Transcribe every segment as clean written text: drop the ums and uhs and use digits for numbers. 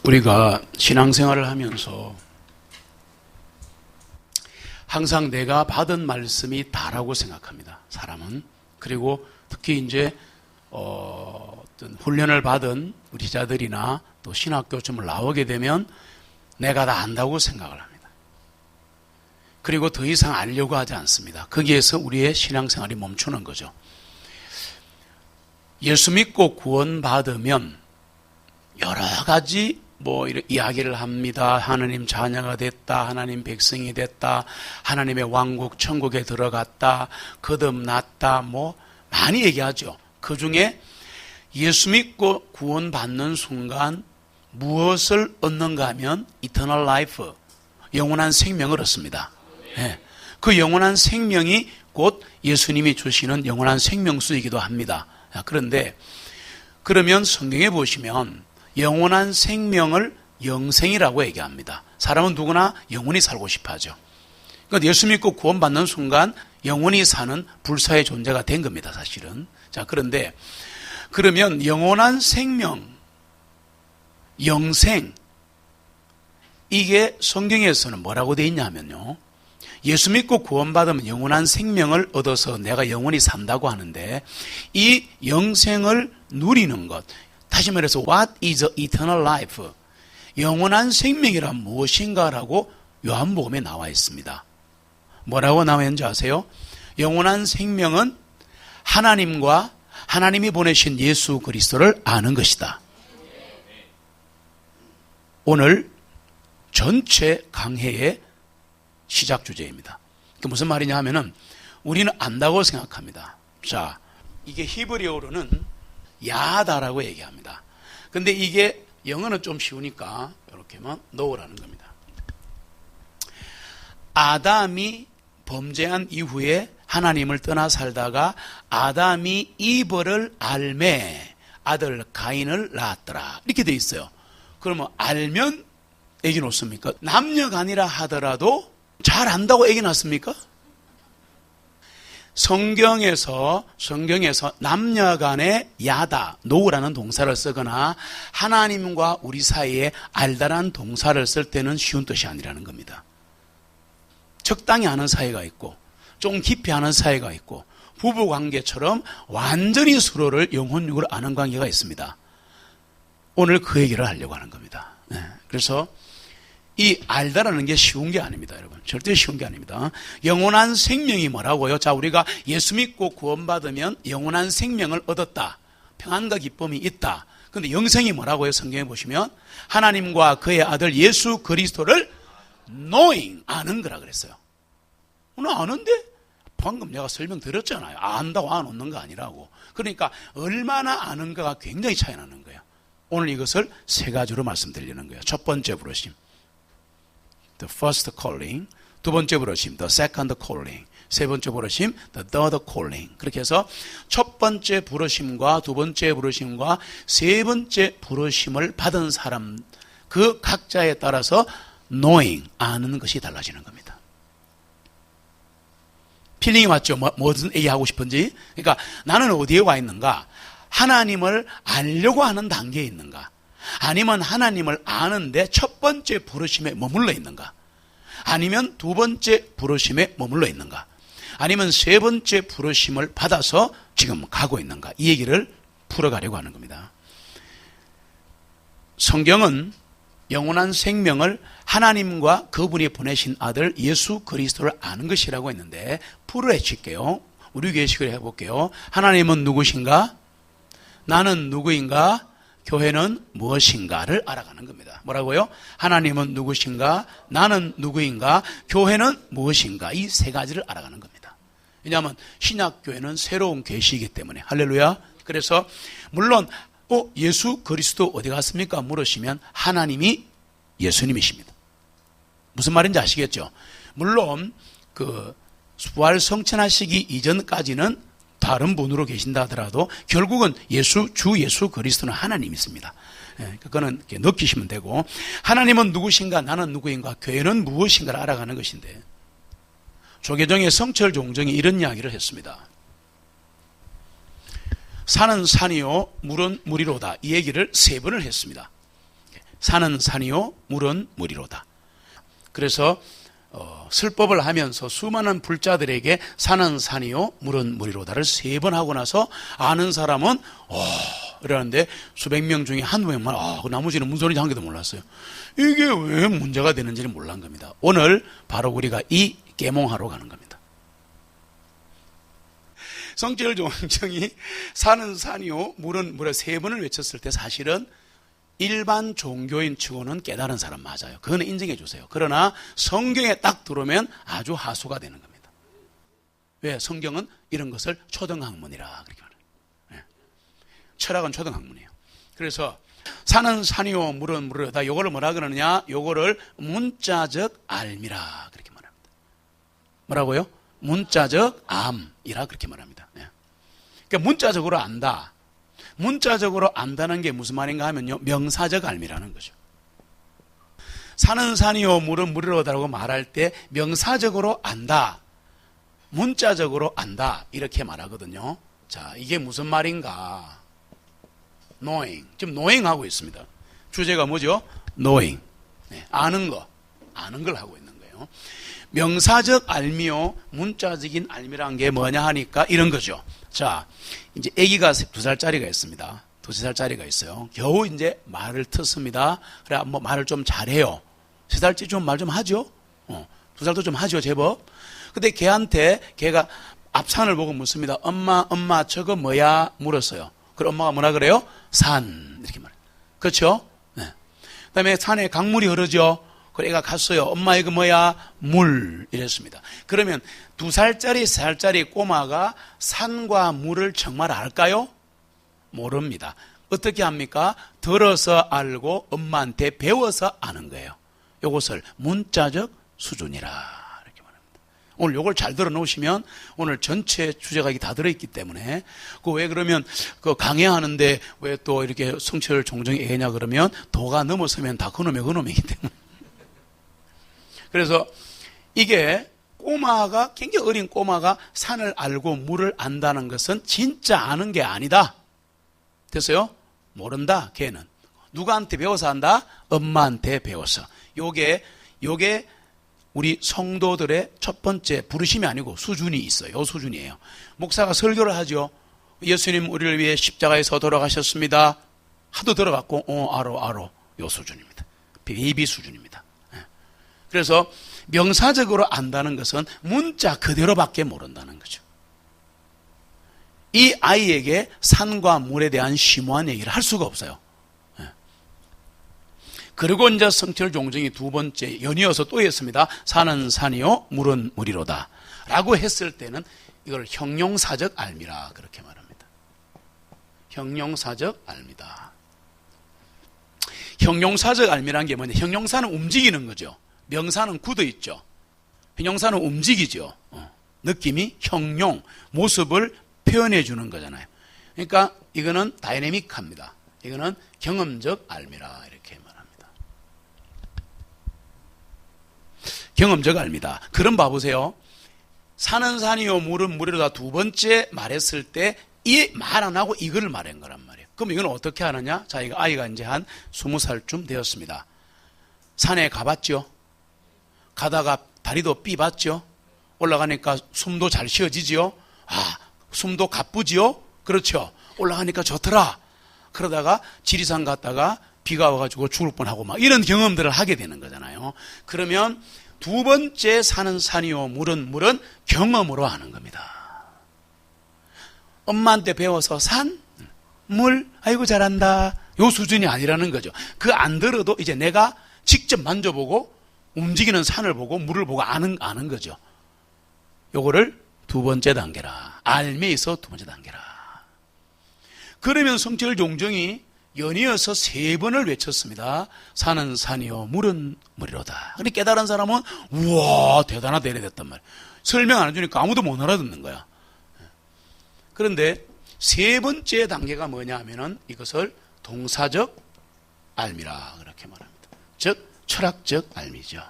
우리가 신앙생활을 하면서 항상 내가 받은 말씀이 다라고 생각합니다. 사람은. 그리고 특히 이제 어떤 훈련을 받은 우리 자들이나 또 신학교쯤을 나오게 되면 내가 다 안다고 생각을 합니다. 그리고 더 이상 알려고 하지 않습니다. 거기에서 우리의 신앙생활이 멈추는 거죠. 예수 믿고 구원받으면 여러 가지 이야기를 합니다. 하나님 자녀가 됐다. 하나님 백성이 됐다. 하나님의 왕국 천국에 들어갔다. 거듭났다. 많이 얘기하죠. 그 중에 예수 믿고 구원받는 순간 무엇을 얻는가 하면 eternal life, 영원한 생명을 얻습니다. 네. 그 영원한 생명이 곧 예수님이 주시는 영원한 생명수이기도 합니다. 그런데 그러면 성경에 보시면 영원한 생명을 영생이라고 얘기합니다. 사람은 누구나 영원히 살고 싶어 하죠. 그러니까 예수 믿고 구원받는 순간 영원히 사는 불사의 존재가 된 겁니다, 사실은. 자, 그런데 그러면 영원한 생명, 영생, 이게 성경에서는 뭐라고 되어 있냐면요. 예수 믿고 구원받으면 영원한 생명을 얻어서 내가 영원히 산다고 하는데 이 영생을 누리는 것, 다시 말해서 What is eternal life? 영원한 생명이란 무엇인가라고 요한복음에 나와 있습니다. 뭐라고 나와 있는지 아세요? 영원한 생명은 하나님과 하나님이 보내신 예수 그리스도를 아는 것이다. 오늘 전체 강해의 시작 주제입니다. 그게 무슨 말이냐 하면은 우리는 안다고 생각합니다. 자, 이게 히브리어로는 야다라고 얘기합니다. 근데 이게 영어는 좀 쉬우니까 이렇게만 넣으라는 겁니다. 아담이 범죄한 이후에 하나님을 떠나 살다가 아담이 이브를 알매 아들 가인을 낳았더라. 이렇게 돼 있어요. 그러면 알면 애기 놓습니까? 남녀간이라 하더라도 잘 안다고 애기 낳습니까? 성경에서 남녀간의 야다, 노우라는 동사를 쓰거나 하나님과 우리 사이에 알다라는 동사를 쓸 때는 쉬운 뜻이 아니라는 겁니다. 적당히 아는 사이가 있고 좀 깊이 아는 사이가 있고 부부관계처럼 완전히 서로를 영혼육으로 아는 관계가 있습니다. 오늘 그 얘기를 하려고 하는 겁니다. 네. 그래서 이 알다라는 게 쉬운 게 아닙니다, 여러분. 절대 쉬운 게 아닙니다. 영원한 생명이 뭐라고요? 자, 우리가 예수 믿고 구원받으면 영원한 생명을 얻었다. 평안과 기쁨이 있다. 그런데 영생이 뭐라고요? 성경에 보시면 하나님과 그의 아들 예수 그리스도를 knowing, 아는 거라 그랬어요. 오늘 아는데? 방금 내가 설명드렸잖아요. 안다고 안 얻는 거 아니라고. 그러니까 얼마나 아는가가 굉장히 차이 나는 거예요. 오늘 이것을 세 가지로 말씀드리는 거예요. 첫 번째 부르심, the first calling. 두 번째 부르심, the second calling. 세 번째 부르심, the third calling. 그렇게 해서 첫 번째 부르심과 두 번째 부르심과 세 번째 부르심을 받은 사람, 그 각자에 따라서 knowing, 아는 것이 달라지는 겁니다. 필링이 맞죠? 뭐든 얘기하고 싶은지. 그러니까 나는 어디에 와 있는가? 하나님을 알려고 하는 단계에 있는가? 아니면 하나님을 아는데 첫 번째 부르심에 머물러 있는가? 아니면 두 번째 부르심에 머물러 있는가? 아니면 세 번째 부르심을 받아서 지금 가고 있는가? 이 얘기를 풀어가려고 하는 겁니다. 성경은 영원한 생명을 하나님과 그분이 보내신 아들 예수 그리스도를 아는 것이라고 했는데 풀을 해칠게요. 우리 교회식을 해볼게요. 하나님은 누구신가? 나는 누구인가? 교회는 무엇인가를 알아가는 겁니다. 뭐라고요? 하나님은 누구신가? 나는 누구인가? 교회는 무엇인가? 이 세 가지를 알아가는 겁니다. 왜냐하면 신약교회는 새로운 계시이기 때문에. 할렐루야. 그래서 물론 예수 그리스도 어디 갔습니까? 물으시면 하나님이 예수님이십니다. 무슨 말인지 아시겠죠? 물론 그 부활 성천하시기 이전까지는 다른 분으로 계신다 하더라도 결국은 주 예수 그리스도는 하나님이십니다. 그거는 이렇게 느끼시면 되고, 하나님은 누구신가? 나는 누구인가? 교회는 무엇인가를 알아가는 것인데, 조계종의 성철 종정이 이런 이야기를 했습니다. 산은 산이요 물은 물이로다. 이 얘기를 세 번을 했습니다. 산은 산이요 물은 물이로다. 그래서 설법을 하면서 수많은 불자들에게 산은 산이요 물은 물이로다를 3번 하고 나서 아는 사람은 이러는데 수백 명 중에 한두 명만 그 나머지는 무슨 소리인지 한 개도 몰랐어요. 이게 왜 문제가 되는지는 몰란 겁니다. 오늘 바로 우리가 이 계몽하러 가는 겁니다. 성질 종정이 산은 산이요 물은 물에 3번을 외쳤을 때 사실은 일반 종교인 치고는 깨달은 사람 맞아요. 그거는 인정해 주세요. 그러나 성경에 딱 들어오면 아주 하수가 되는 겁니다. 왜? 성경은 이런 것을 초등학문이라 그렇게 말해요. 네. 철학은 초등학문이에요. 그래서 산은 산이요 물은 물이다. 요거를 뭐라 그러느냐? 요거를 문자적 알미라 그렇게 말합니다. 뭐라고요? 문자적 암이라 그렇게 말합니다. 네. 그러니까 문자적으로 안다. 문자적으로 안다는 게 무슨 말인가 하면요, 명사적 알미라는 거죠. 산은 산이요 물은 물이로다라고 말할 때 명사적으로 안다, 문자적으로 안다 이렇게 말하거든요. 자, 이게 무슨 말인가? knowing. 지금 knowing 하고 있습니다. 주제가 뭐죠? knowing. 네, 아는 걸 하고 있는 거예요. 명사적 알미요 문자적인 알미란 게 뭐냐 하니까 이런 거죠. 자, 이제 아기가 2살짜리가 있습니다. 2-3살짜리가 있어요. 겨우 이제 말을 듣습니다. 그래, 뭐 말을 좀 잘해요. 3살째 좀 말 좀 하죠? 2살도 좀 하죠, 제법. 근데 걔가 앞산을 보고 묻습니다. 엄마, 저거 뭐야? 물었어요. 그럼 엄마가 뭐라 그래요? 산. 이렇게 말해요. 그렇죠? 네. 그 다음에 산에 강물이 흐르죠? 그래, 애가 갔어요. 엄마, 이거 뭐야? 물. 이랬습니다. 그러면 2살짜리, 3살짜리 꼬마가 산과 물을 정말 알까요? 모릅니다. 어떻게 합니까? 들어서 알고 엄마한테 배워서 아는 거예요. 이것을 문자적 수준이라 이렇게 말합니다. 오늘 이걸 잘 들어 놓으시면 오늘 전체 주제가 다 들어있기 때문에 왜 그러면 강의하는데 왜 또 이렇게 성철 종정이 애냐 그러면 도가 넘어서면 다 그놈이기 때문에. 그래서 이게 꼬마가, 굉장히 어린 꼬마가 산을 알고 물을 안다는 것은 진짜 아는 게 아니다. 됐어요? 모른다, 걔는. 누구한테 배워서 안다? 엄마한테 배워서. 요게 우리 성도들의 첫 번째 부르심이 아니고 수준이 있어요. 요 수준이에요. 목사가 설교를 하죠. 예수님 우리를 위해 십자가에서 돌아가셨습니다. 하도 들어갔고, 알어. 요 수준입니다. 베이비 수준입니다. 그래서 명사적으로 안다는 것은 문자 그대로밖에 모른다는 거죠. 이 아이에게 산과 물에 대한 심오한 얘기를 할 수가 없어요. 그리고 이제 성철 종정이 2번째 연이어서 또 했습니다. 산은 산이요 물은 물이로다 라고 했을 때는 이걸 형용사적 알미라 그렇게 말합니다. 형용사적 알미다. 형용사적 알미라는 게 뭐냐? 형용사는 움직이는 거죠. 명사는 굳어 있죠. 형용사는 움직이죠. 느낌이 형용, 모습을 표현해 주는 거잖아요. 그러니까 이거는 다이내믹합니다. 이거는 경험적 알미라 이렇게 말합니다. 경험적 알미다. 그럼 봐보세요. 산은 산이요 물은 물이로다 2번째 말했을 때 이 말 안 하고 이걸 말한 거란 말이에요. 그럼 이건 어떻게 하느냐? 자, 이거 아이가 이제 한 20살쯤 되었습니다. 산에 가봤죠? 가다가 다리도 삐봤죠? 올라가니까 숨도 잘 쉬어지지요? 숨도 가쁘지요? 그렇죠? 올라가니까 좋더라. 그러다가 지리산 갔다가 비가 와가지고 죽을 뻔하고 막 이런 경험들을 하게 되는 거잖아요. 그러면 2번째 산은 산이요 물은 경험으로 하는 겁니다. 엄마한테 배워서 산, 물, 아이고 잘한다 요 수준이 아니라는 거죠. 그 안 들어도 이제 내가 직접 만져보고 움직이는 산을 보고 물을 보고 아는 거죠. 요거를 2번째 단계라. 알미에서 2번째 단계라. 그러면 성철 종정이 연이어서 3번을 외쳤습니다. 산은 산이요 물은 물이로다. 근데 깨달은 사람은 우와 대단하다 이래 됐단 말이에요. 설명 안 해주니까 아무도 못 알아듣는 거야. 그런데 3번째 단계가 뭐냐 하면은 이것을 동사적 알미라 그렇게 말합니다. 즉 철학적 알미죠.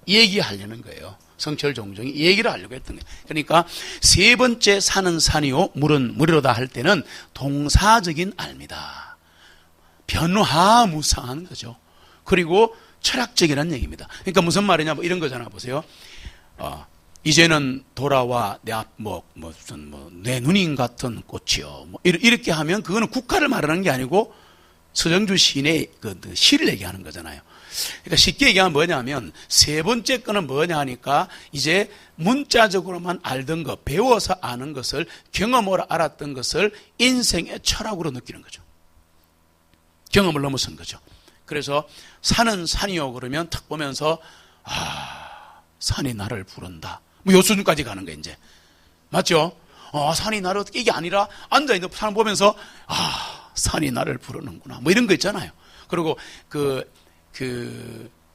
이 얘기하려는 거예요. 성철 종정이 이 얘기를 하려고 했던 거예요. 그러니까 3번째 산은 산이요 물은 물이로다 할 때는 동사적인 알미다. 변화무쌍한 거죠. 그리고 철학적이라는 얘기입니다. 그러니까 무슨 말이냐, 뭐 이런 거잖아. 보세요. 이제는 돌아와 내 누님 같은 꽃이요. 뭐 이렇게 하면 그거는 국가를 말하는 게 아니고 서정주 시인의 그 시를 얘기하는 거잖아요. 그러니까 쉽게 얘기하면 뭐냐면 세 번째 거는 뭐냐 하니까 이제 문자적으로만 알던 것, 배워서 아는 것을 경험으로 알았던 것을 인생의 철학으로 느끼는 거죠. 경험을 넘어선 거죠. 그래서 산은 산이요 그러면 탁 보면서 산이 나를 부른다. 뭐 요 수준까지 가는 거예요, 이제. 맞죠? 산이 나를 이게 아니라 앉아있는 산 보면서 산이 나를 부르는구나. 뭐 이런 거 있잖아요. 그리고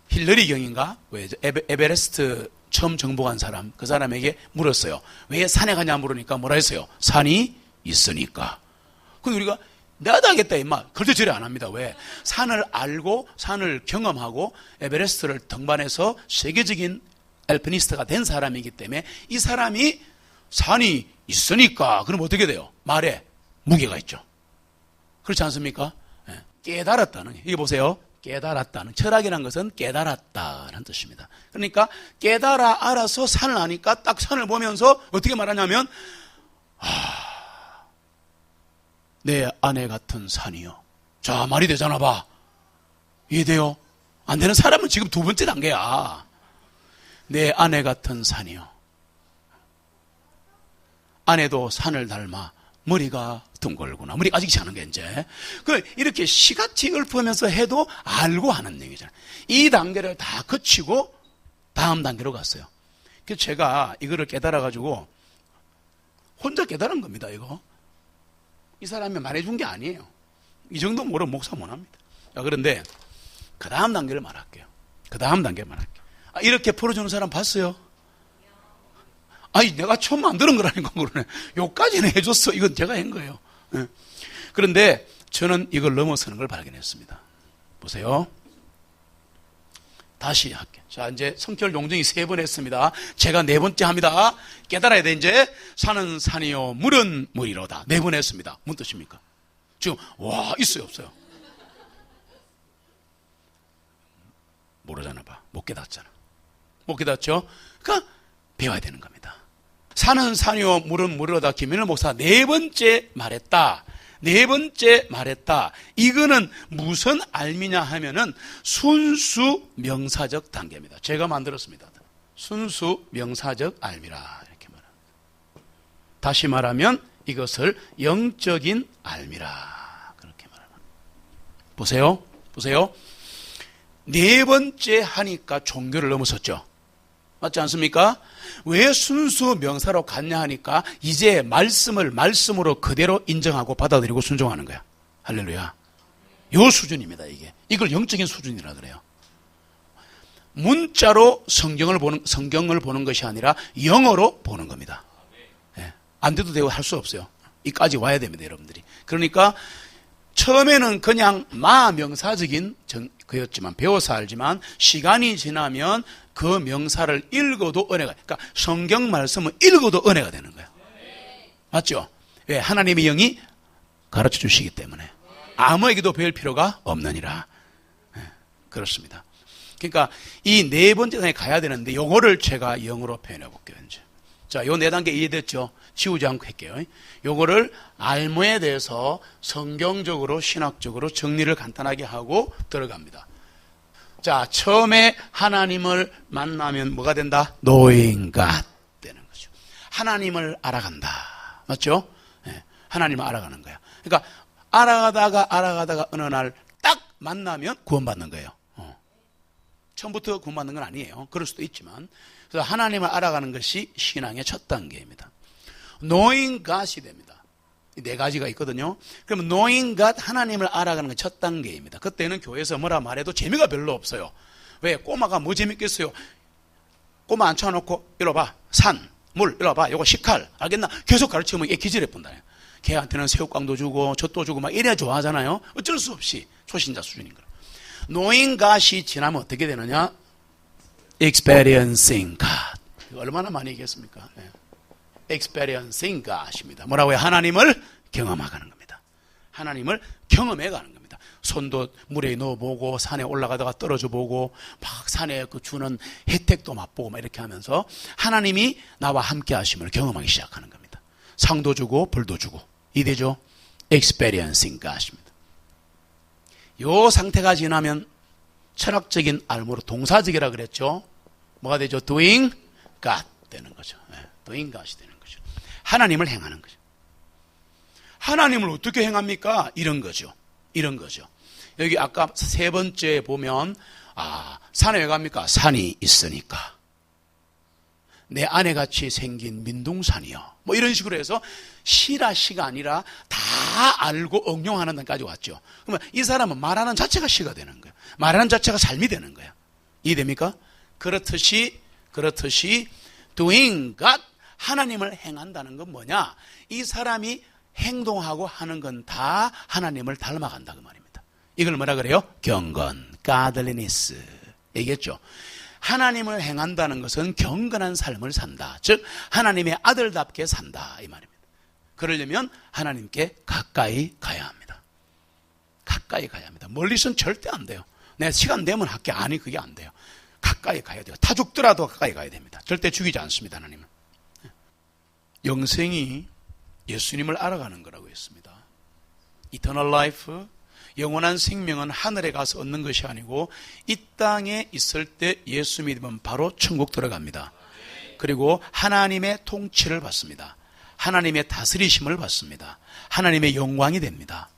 힐러리 경인가? 에베레스트 처음 정복한 사람, 그 사람에게 물었어요. 왜 산에 가냐 물으니까 뭐라 했어요? 산이 있으니까. 근데 우리가 내가 하겠다 임마. 그렇게 절대 안 합니다. 왜? 산을 알고 산을 경험하고 에베레스트를 등반해서 세계적인 알피니스트가 된 사람이기 때문에 이 사람이 산이 있으니까 그럼 어떻게 돼요? 말에 무게가 있죠. 그렇지 않습니까? 깨달았다는, 이게 보세요. 깨달았다는, 철학이라는 것은 깨달았다는 뜻입니다. 그러니까 깨달아 알아서 산을 아니까 딱 산을 보면서 어떻게 말하냐면 내 아내 같은 산이요. 자, 말이 되잖아 봐. 이해돼요? 안 되는 사람은 지금 두 번째 단계야. 내 아내 같은 산이요. 아내도 산을 닮아 머리가 둥글구나. 머리 아직 자는 게 이제. 이렇게 시같이 읊으면서 해도 알고 하는 얘기잖아요. 이 단계를 다 거치고 다음 단계로 갔어요. 그래서 제가 이거를 깨달아가지고 혼자 깨달은 겁니다, 이거. 이 사람이 말해준 게 아니에요. 이 정도 모르면 목사 못 합니다. 그런데 그 다음 단계를 말할게요. 그 다음 단계를 말할게요. 이렇게 풀어주는 사람 봤어요? 내가 처음 만드는 거라니까 그러네. 요까지는 해줬어. 이건 제가 한 거예요. 그런데 저는 이걸 넘어서는 걸 발견했습니다. 보세요. 다시 할게요. 자, 이제 성결 용정이 3번 했습니다. 제가 4번째 합니다. 깨달아야 돼, 이제. 산은 산이요, 물은 물이로다. 4번 했습니다. 무슨 뜻입니까? 지금, 있어요, 없어요? 모르잖아, 봐. 못 깨닫잖아. 못 깨닫죠? 그러니까, 배워야 되는 겁니다. 산은 산이요, 물은 물이로다. 김민호 목사가 4번째 말했다. 4번째 말했다. 이거는 무슨 알미냐 하면은 순수 명사적 단계입니다. 제가 만들었습니다. 순수 명사적 알미라. 이렇게 말합니다. 다시 말하면 이것을 영적인 알미라. 그렇게 말합니다. 보세요. 4번째 하니까 종교를 넘어섰죠. 맞지 않습니까? 왜 순수 명사로 갔냐 하니까 이제 말씀을 말씀으로 그대로 인정하고 받아들이고 순종하는 거야. 할렐루야. 요 수준입니다, 이게. 이걸 영적인 수준이라 그래요. 문자로 성경을 보는 것이 아니라 영어로 보는 겁니다. 안 돼도 되고 할 수 없어요. 이까지 와야 됩니다, 여러분들이. 그러니까 처음에는 그냥 마명사적인 그였지만 배워서 알지만 시간이 지나면 그 명사를 읽어도 은혜가, 그러니까 성경 말씀은 읽어도 은혜가 되는 거예요. 맞죠? 왜? 하나님의 영이 가르쳐 주시기 때문에 아무에게도 배울 필요가 없느니라. 그렇습니다. 그러니까 이 4번째 단계에 가야 되는데 요거를 제가 영어로 표현해 볼게요. 이제. 자, 요 4단계 이해됐죠? 지우지 않고 할게요. 요거를 알모에 대해서 성경적으로 신학적으로 정리를 간단하게 하고 들어갑니다. 자, 처음에 하나님을 만나면 뭐가 된다? Knowing God 되는 거죠. 하나님을 알아간다. 맞죠? 하나님을 알아가는 거야. 그러니까 알아가다가 어느 날 딱 만나면 구원받는 거예요. 처음부터 구원받는 건 아니에요. 그럴 수도 있지만. 그래서 하나님을 알아가는 것이 신앙의 첫 단계입니다. Knowing God이 됩니다. 4가지가 있거든요. 그러면 knowing God, 하나님을 알아가는 게 첫 단계입니다. 그때는 교회에서 뭐라 말해도 재미가 별로 없어요. 왜? 꼬마가 뭐 재밌겠어요? 꼬마 앉혀놓고 이리 와봐. 산, 물, 이리 와봐. 요거 식칼. 알겠나? 계속 가르치면 얘 기절해 본다. 걔한테는 새우깡도 주고 젖도 주고 막 이래야 좋아하잖아요. 어쩔 수 없이 초신자 수준인 거예요. knowing God이 지나면 어떻게 되느냐? experiencing God. 얼마나 많이 얘기했습니까? experiencing God입니다. 뭐라고요? 하나님을 경험하는 겁니다. 하나님을 경험해 가는 겁니다. 손도 물에 넣어보고 산에 올라가다가 떨어져 보고 막 산에 그 주는 혜택도 맛보고 막 이렇게 하면서 하나님이 나와 함께 하심을 경험하기 시작하는 겁니다. 상도 주고 벌도 주고 이되죠. experiencing God입니다. 요 상태가 지나면 철학적인 알므로 동사적이라 그랬죠. 뭐가 되죠? doing God 되는 거죠. doing God이 되는 거죠. 하나님을 행하는 거죠. 하나님을 어떻게 행합니까? 이런 거죠. 이런 거죠. 여기 아까 세 번째 보면 산에 왜 갑니까? 산이 있으니까. 내 아내같이 생긴 민둥산이요. 뭐 이런 식으로 해서 시가 아니라 다 알고 응용하는 데까지 왔죠. 그러면 이 사람은 말하는 자체가 시가 되는 거예요. 말하는 자체가 삶이 되는 거예요. 이해됩니까? 그렇듯이 doing God, 하나님을 행한다는 건 뭐냐? 이 사람이 행동하고 하는 건 다 하나님을 닮아간다 그 말입니다. 이걸 뭐라 그래요? 경건, godliness 얘기했죠. 하나님을 행한다는 것은 경건한 삶을 산다. 즉 하나님의 아들답게 산다 이 말입니다. 그러려면 하나님께 가까이 가야 합니다. 가까이 가야 합니다. 멀리서는 절대 안 돼요. 내 시간 되면 할게. 아니 그게 안 돼요. 가까이 가야 돼요. 타 죽더라도 가까이 가야 됩니다. 절대 죽이지 않습니다. 하나님은. 영생이 예수님을 알아가는 거라고 했습니다. Eternal life, 영원한 생명은 하늘에 가서 얻는 것이 아니고 이 땅에 있을 때 예수 믿으면 바로 천국 들어갑니다. 그리고 하나님의 통치를 받습니다. 하나님의 다스리심을 받습니다. 하나님의 영광이 됩니다.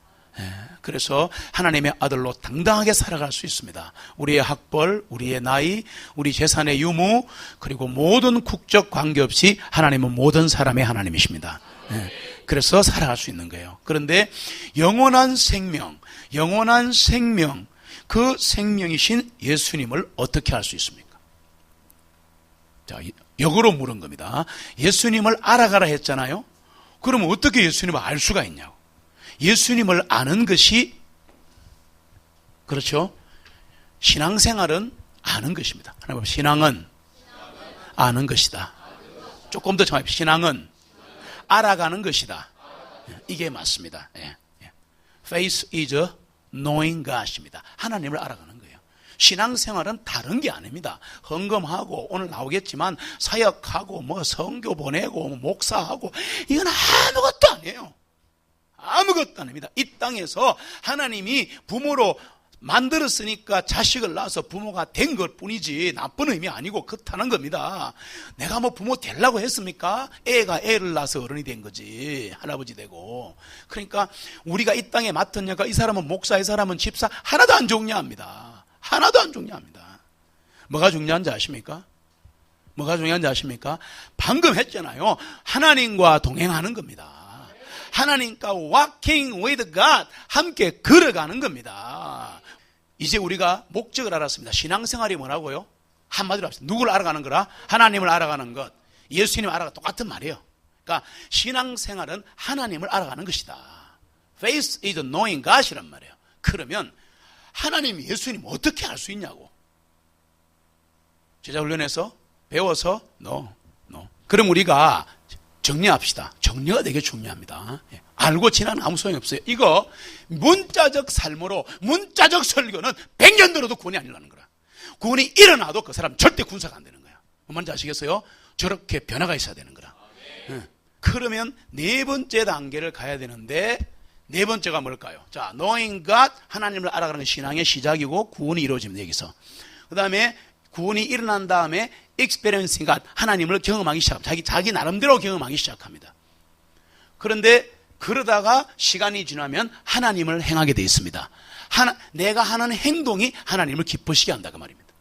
그래서 하나님의 아들로 당당하게 살아갈 수 있습니다. 우리의 학벌, 우리의 나이, 우리 재산의 유무, 그리고 모든 국적 관계없이 하나님은 모든 사람의 하나님이십니다. 그래서 살아갈 수 있는 거예요. 그런데 영원한 생명, 그 생명이신 예수님을 어떻게 알 수 있습니까? 자, 역으로 물은 겁니다. 예수님을 알아가라 했잖아요. 그러면 어떻게 예수님을 알 수가 있냐고. 예수님을 아는 것이, 그렇죠? 신앙생활은 아는 것입니다. 하나님, 신앙은 아는 것이다. 조금 더 정확히, 신앙은 알아가는 것이다. 이게 맞습니다. Faith is knowing God입니다. 하나님을 알아가는 거예요. 신앙생활은 다른 게 아닙니다. 헌금하고 오늘 나오겠지만 사역하고 뭐 선교 보내고 뭐 목사하고 이건 아무것도 아니에요. 아무것도 아닙니다. 이 땅에서 하나님이 부모로 만들었으니까 자식을 낳아서 부모가 된 것 뿐이지 나쁜 의미 아니고 그렇다는 겁니다. 내가 뭐 부모 되려고 했습니까? 애가 애를 낳아서 어른이 된 거지. 할아버지 되고. 그러니까 우리가 이 땅에 맡은 역할, 이 사람은 목사, 이 사람은 집사, 하나도 안 중요합니다. 하나도 안 중요합니다. 뭐가 중요한지 아십니까? 뭐가 중요한지 아십니까? 방금 했잖아요. 하나님과 동행하는 겁니다. 하나님과 walking with God, 함께 걸어가는 겁니다. 이제 우리가 목적을 알았습니다. 신앙생활이 뭐라고요? 한마디로 합시다. 누구를 알아가는 거라? 하나님을 알아가는 것. 예수님을 알아가 똑같은 말이에요. 그러니까 신앙생활은 하나님을 알아가는 것이다. Faith is knowing God이란 말이에요. 그러면 하나님, 예수님 어떻게 알 수 있냐고. 제자훈련에서 배워서 No. 그럼 우리가 정리합시다. 정리가 되게 중요합니다. 알고 지나는 아무 소용이 없어요. 이거 문자적 삶으로, 문자적 설교는 100년 들어도 구원이 안 일어나는 거라. 구원이 일어나도 그 사람 절대 군사가 안 되는 거야. 뭔지 아시겠어요? 저렇게 변화가 있어야 되는 거라. 그러면 네 번째 단계를 가야 되는데, 네 번째가 뭘까요? 자, knowing God, 하나님을 알아가는 게 신앙의 시작이고 구원이 이루어집니다. 여기서. 그 다음에 구원이 일어난 다음에 experiencing God, 하나님을 경험하기 시작합니다. 자기 나름대로 경험하기 시작합니다. 그런데 그러다가 시간이 지나면 하나님을 행하게 되어 있습니다. 내가 하는 행동이 하나님을 기쁘시게 한다 그 말입니다.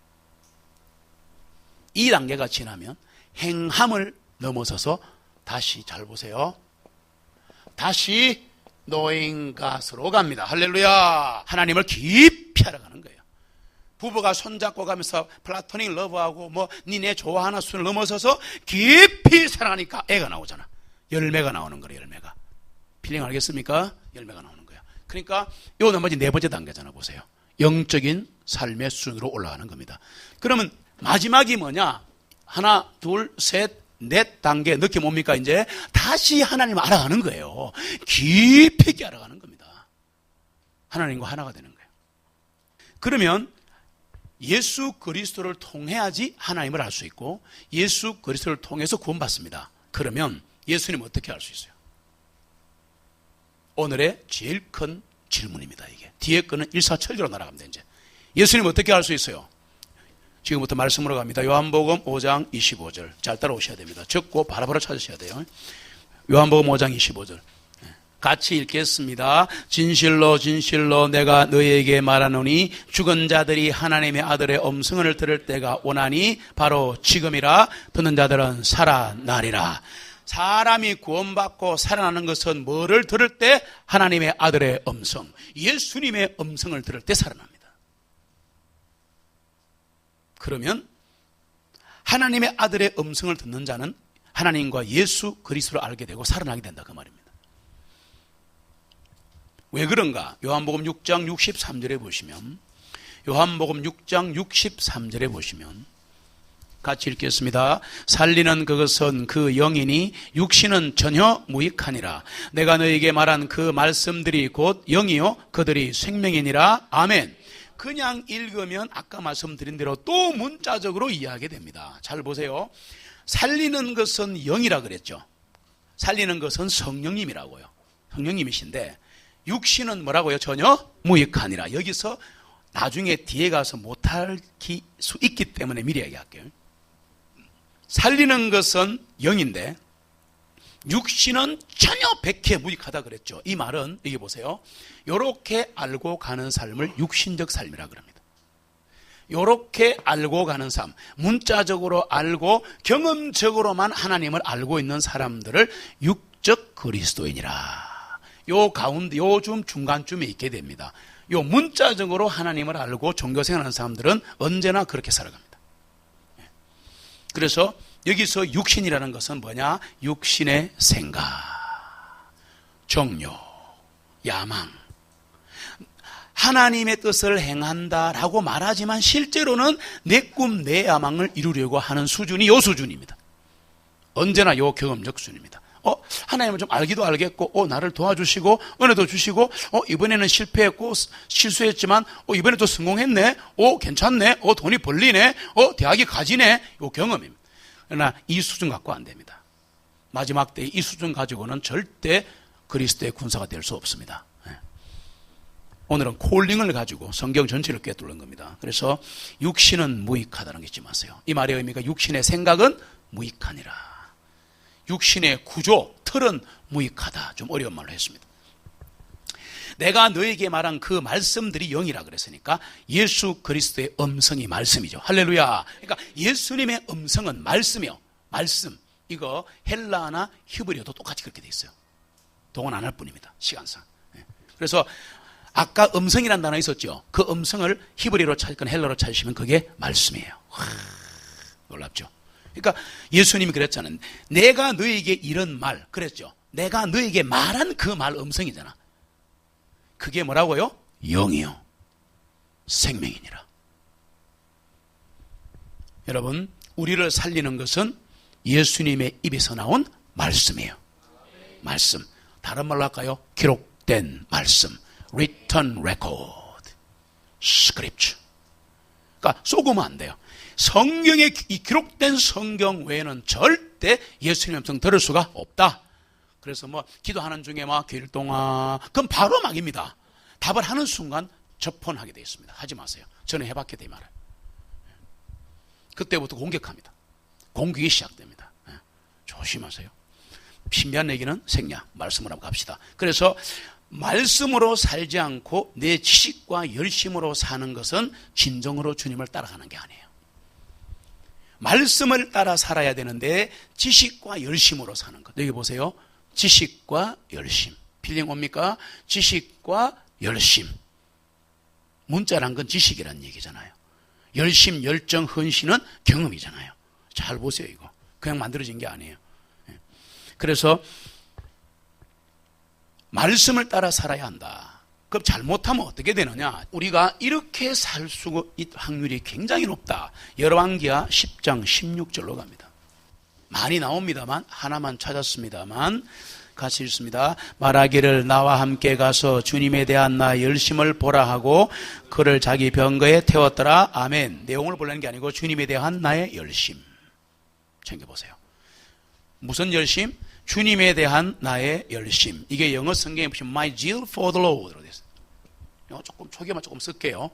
이 단계가 지나면 행함을 넘어서서 다시, 잘 보세요, 다시 knowing God으로 갑니다. 할렐루야. 하나님을 깊이 알아가는 거예요. 부부가 손잡고 가면서 플라토닉 러브하고 뭐 니네 좋아하나 순을 넘어서서 깊이 사랑하니까 애가 나오잖아. 열매가 나오는 거예요. 열매가. 필링 알겠습니까? 열매가 나오는 거야. 그러니까 요 나머지 네 번째 단계잖아. 보세요. 영적인 삶의 수준으로 올라가는 겁니다. 그러면 마지막이 뭐냐? 하나, 둘, 셋, 넷 단계 느낌 뭡니까? 이제 다시 하나님을 알아가는 거예요. 깊이 있게 알아가는 겁니다. 하나님과 하나가 되는 거예요. 그러면 예수 그리스도를 통해야지 하나님을 알 수 있고 예수 그리스도를 통해서 구원받습니다. 그러면 예수님 어떻게 알 수 있어요? 오늘의 제일 큰 질문입니다. 이게 뒤에 거는 일사천리로 날아가면 돼. 이제 예수님 어떻게 알 수 있어요? 지금부터 말씀으로 갑니다. 요한복음 5장 25절 잘 따라오셔야 됩니다. 적고 바로바로 찾으셔야 돼요. 요한복음 5장 25절 같이 읽겠습니다. 진실로 진실로 내가 너희에게 말하노니 죽은 자들이 하나님의 아들의 음성을 들을 때가 오나니 바로 지금이라. 듣는 자들은 살아나리라. 사람이 구원받고 살아나는 것은 뭐를 들을 때? 하나님의 아들의 음성, 예수님의 음성을 들을 때 살아납니다. 그러면 하나님의 아들의 음성을 듣는 자는 하나님과 예수 그리스도를 알게 되고 살아나게 된다 그 말입니다. 왜 그런가? 요한복음 6장 63절에 보시면 요한복음 6장 63절에 보시면 같이 읽겠습니다. 살리는 그것은 그 영이니 육신은 전혀 무익하니라. 내가 너에게 말한 그 말씀들이 곧 영이요 그들이 생명이니라. 아멘. 그냥 읽으면 아까 말씀드린 대로 또 문자적으로 이해하게 됩니다. 잘 보세요. 살리는 것은 영이라 그랬죠. 살리는 것은 성령님이라고요. 성령님이신데 육신은 뭐라고요? 전혀 무익하니라. 여기서 나중에 뒤에 가서 못할 수 있기 때문에 미리 얘기할게요. 살리는 것은 영인데 육신은 전혀 백해 무익하다 그랬죠. 이 말은 여기 보세요. 요렇게 알고 가는 삶을 육신적 삶이라 그럽니다. 요렇게 알고 가는 삶, 문자적으로 알고 경험적으로만 하나님을 알고 있는 사람들을 육적 그리스도인이라. 요 가운데 요즘 중간쯤에 있게 됩니다. 요 문자적으로 하나님을 알고 종교생활하는 사람들은 언제나 그렇게 살아갑니다. 그래서 여기서 육신이라는 것은 뭐냐? 육신의 생각, 정욕, 야망, 하나님의 뜻을 행한다라고 말하지만 실제로는 내 꿈, 내 야망을 이루려고 하는 수준이 요 수준입니다. 언제나 요 경험적 수준입니다. 하나님을 좀 알기도 알겠고, 나를 도와주시고, 은혜도 주시고, 이번에는 실패했고, 실수했지만, 이번에 또 성공했네, 괜찮네, 돈이 벌리네, 대학이 가지네, 요 경험입니다. 그러나 이 수준 갖고 안 됩니다. 마지막 때 이 수준 가지고는 절대 그리스도의 군사가 될 수 없습니다. 오늘은 콜링을 가지고 성경 전체를 꿰뚫는 겁니다. 그래서 육신은 무익하다는 게 잊지 마세요. 이 말의 의미가 육신의 생각은 무익하니라. 육신의 구조, 틀은 무익하다. 좀 어려운 말로 했습니다. 내가 너에게 말한 그 말씀들이 영이라 그랬으니까 예수 그리스도의 음성이 말씀이죠. 할렐루야. 그러니까 예수님의 음성은 말씀이요. 말씀. 이거 헬라나 히브리어도 똑같이 그렇게 돼 있어요. 동원 안 할 뿐입니다. 시간상. 그래서 아까 음성이라는 단어 있었죠. 그 음성을 히브리어로 찾거나 헬라로 찾으시면 그게 말씀이에요. 놀랍죠. 그러니까 예수님이 그랬잖아요. 내가 너에게 이런 말 그랬죠. 내가 너에게 말한 그 말 음성이잖아. 그게 뭐라고요? 영이요 생명이니라. 여러분, 우리를 살리는 것은 예수님의 입에서 나온 말씀이에요. 말씀. 다른 말로 할까요? 기록된 말씀. Written record. Scripture. 그러니까 속으면 안 돼요. 성경에 이 기록된 성경 외에는 절대 예수님의 음성 들을 수가 없다. 그래서 기도하는 중에 교일 동안 그럼 바로 막입니다. 답을 하는 순간 접혼하게 되어 있습니다. 하지 마세요. 저는 해봤기 때문에 말아요. 그때부터 공격합니다. 공격이 시작됩니다. 조심하세요. 신비한 얘기는 생략, 말씀으로 한번 갑시다. 그래서 말씀으로 살지 않고 내 지식과 열심으로 사는 것은 진정으로 주님을 따라가는 게 아니에요. 말씀을 따라 살아야 되는데 지식과 열심으로 사는 것. 여기 보세요. 지식과 열심. 필링 옵니까? 지식과 열심. 문자란 건 지식이란 얘기잖아요. 열심, 열정, 헌신은 경험이잖아요. 잘 보세요, 이거. 그냥 만들어진 게 아니에요. 그래서 말씀을 따라 살아야 한다. 그럼 잘못하면 어떻게 되느냐? 우리가 이렇게 살 수 있을 확률이 굉장히 높다. 열왕기하 10장 16절로 갑니다. 많이 나옵니다만 하나만 찾았습니다만 같이 읽습니다. 말하기를 나와 함께 가서 주님에 대한 나의 열심을 보라 하고 그를 자기 병거에 태웠더라. 아멘. 내용을 보려는 게 아니고 주님에 대한 나의 열심. 챙겨보세요. 무슨 열심? 주님에 대한 나의 열심. 이게 영어 성경에 보시면 My zeal for the Lord로 되어 있어요. 영어 조금 초기만 조금 쓸게요.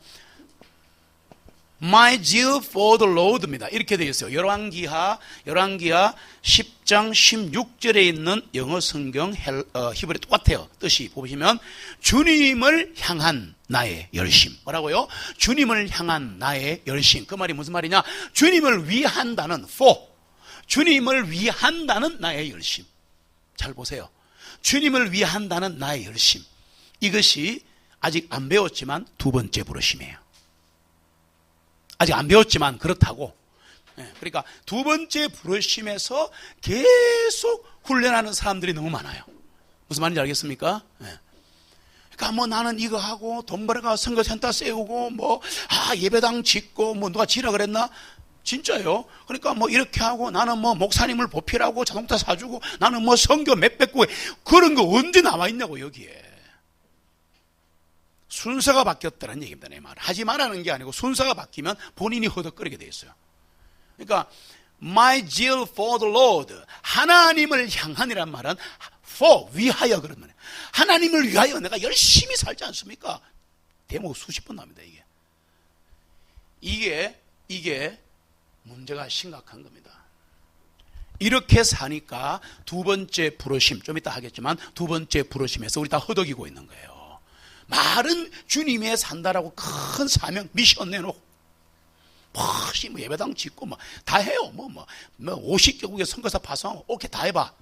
My zeal for the Lord입니다. 이렇게 되어 있어요. 열왕기하 10장 16절에 있는 영어 성경 히브리 똑같아요. 뜻이 보시면 주님을 향한 나의 열심. 뭐라고요? 주님을 향한 나의 열심. 그 말이 무슨 말이냐? 주님을 위한다는 for. 주님을 위한다는 나의 열심. 잘 보세요. 주님을 위한다는 나의 열심. 이것이 아직 안 배웠지만 두 번째 부르심이에요. 아직 안 배웠지만 그렇다고. 그러니까 두 번째 부르심에서 계속 훈련하는 사람들이 너무 많아요. 무슨 말인지 알겠습니까? 그러니까 뭐 나는 이거 하고 돈 벌어가 선거센터 세우고 예배당 짓고 누가 지라 그랬나? 진짜요? 그러니까 이렇게 하고 나는 목사님을 보필하고 자동차 사주고 나는 선교 몇백 구에 그런 거 언제 나와 있냐고 여기에. 순서가 바뀌었다는 얘기입니다. 내 말. 하지 말라는 게 아니고 순서가 바뀌면 본인이 허덕거리게 돼 있어요. 그러니까 My zeal for the Lord. 하나님을 향한이란 말은 for, 위하여 그런 말이에요. 하나님을 위하여 내가 열심히 살지 않습니까? 대목 수십 번 나옵니다. 이게 문제가 심각한 겁니다. 이렇게 사니까 두 번째 부르심, 좀 이따 하겠지만 두 번째 부르심에서 우리 다 허덕이고 있는 거예요. 말은 주님의 산다라고 큰 사명, 미션 내놓고 예배당 짓고 다 해요. 50개국의 선거사 파송하고 오케이 다 해봐.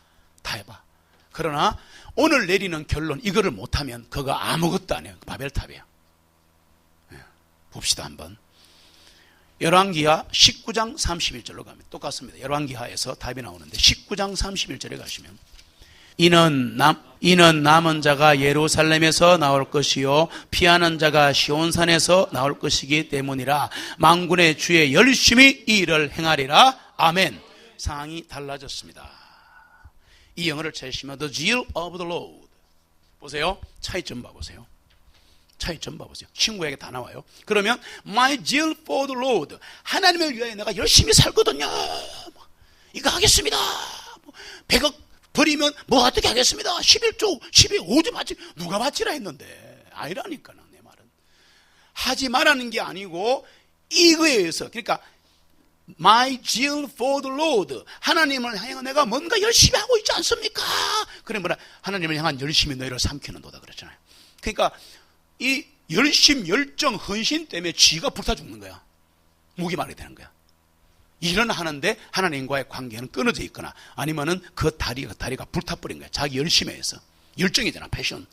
그러나 오늘 내리는 결론 이거를 못하면 그거 아무것도 아니에요. 바벨탑이에요. 봅시다 한번. 열왕기하 19장 31절로 가면 똑같습니다. 열왕기하에서 답이 나오는데 19장 31절에 가시면 이는 남은 자가 예루살렘에서 나올 것이요 피하는 자가 시온산에서 나올 것이기 때문이라 만군의 주의 열심히 이 일을 행하리라. 아멘. 상황이 달라졌습니다. 이 영어를 찾으시면 The zeal of the Lord. 보세요. 차이점 봐보세요. 친구에게 다 나와요. 그러면 My zeal for the Lord. 하나님을 위하여 내가 열심히 살거든요. 이거 하겠습니다. 100억 버리면 어떻게 하겠습니다. 11조, 12조 받지. 누가 받지라 했는데. 아니라니까 내 말은. 하지 말라는 게 아니고 이거에 의해서. 그러니까 My zeal for the Lord. 하나님을 향해 내가 뭔가 열심히 하고 있지 않습니까? 그래 하나님을 향한 열심히 너희를 삼키는도다 그랬잖아요. 그러니까 이 열심, 열정, 헌신 때문에 쥐가 불타 죽는 거야. 목이 마르게 되는 거야. 일은 하는데 하나님과의 관계는 끊어져 있거나 아니면은 그 다리가 불타버린 거야. 자기 열심에 의해서. 열정이잖아, 패션.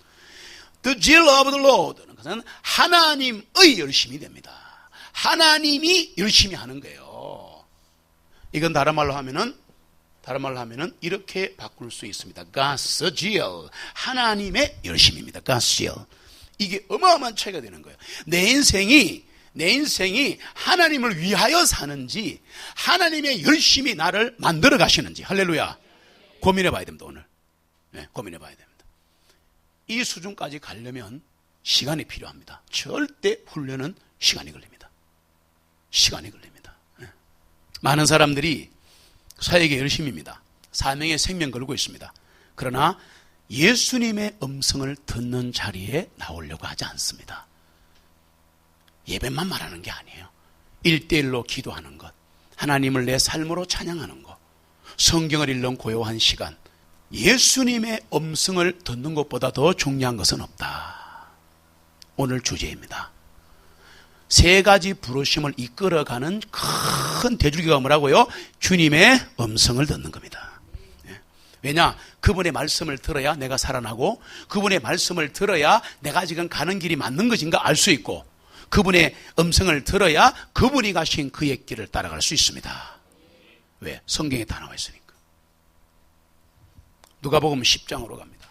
The zeal of the Lord는 것은 하나님의 열심이 됩니다. 하나님이 열심히 하는 거예요. 이건 다른 말로 하면은 이렇게 바꿀 수 있습니다. God's zeal. 하나님의 열심입니다. God's zeal. 이게 어마어마한 차이가 되는 거예요. 내 인생이 하나님을 위하여 사는지 하나님의 열심히 나를 만들어 가시는지 할렐루야 고민해 봐야 됩니다. 오늘 고민해 봐야 됩니다. 이 수준까지 가려면 시간이 필요합니다. 절대 훈련은 시간이 걸립니다. 많은 사람들이 사역에 열심입니다. 사명에 생명 걸고 있습니다. 그러나 예수님의 음성을 듣는 자리에 나오려고 하지 않습니다. 예배만 말하는 게 아니에요. 1대1로 기도하는 것, 하나님을 내 삶으로 찬양하는 것, 성경을 읽는 고요한 시간, 예수님의 음성을 듣는 것보다 더 중요한 것은 없다. 오늘 주제입니다. 세 가지 부르심을 이끌어가는 큰 대줄기가 뭐라고요? 주님의 음성을 듣는 겁니다. 왜냐? 그분의 말씀을 들어야 내가 살아나고 그분의 말씀을 들어야 내가 지금 가는 길이 맞는 것인가 알 수 있고 그분의 음성을 들어야 그분이 가신 그의 길을 따라갈 수 있습니다. 왜? 성경에 다 나와 있으니까. 누가복음 10장으로 갑니다.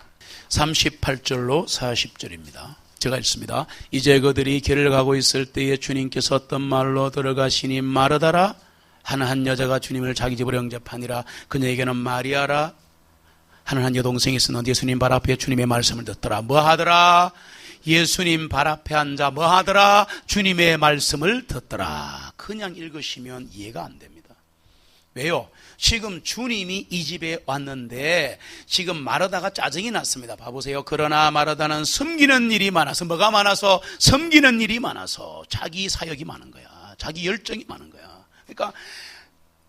38절로 40절입니다. 제가 읽습니다. 이제 그들이 길을 가고 있을 때에 주님께서 어떤 말로 들어가시니 마르다라 하는 한 여자가 주님을 자기 집으로 영접하니라. 그녀에게는 마리아라 하는 한 여동생이 있었는데 예수님 발 앞에 주님의 말씀을 듣더라. 뭐 하더라? 예수님 발 앞에 앉아 뭐 하더라? 주님의 말씀을 듣더라. 그냥 읽으시면 이해가 안 됩니다. 왜요? 지금 주님이 이 집에 왔는데 지금 마르다가 짜증이 났습니다. 봐보세요. 그러나 마르다는 섬기는 일이 많아서, 뭐가 많아서? 섬기는 일이 많아서 자기 사역이 많은 거야. 자기 열정이 많은 거야. 그러니까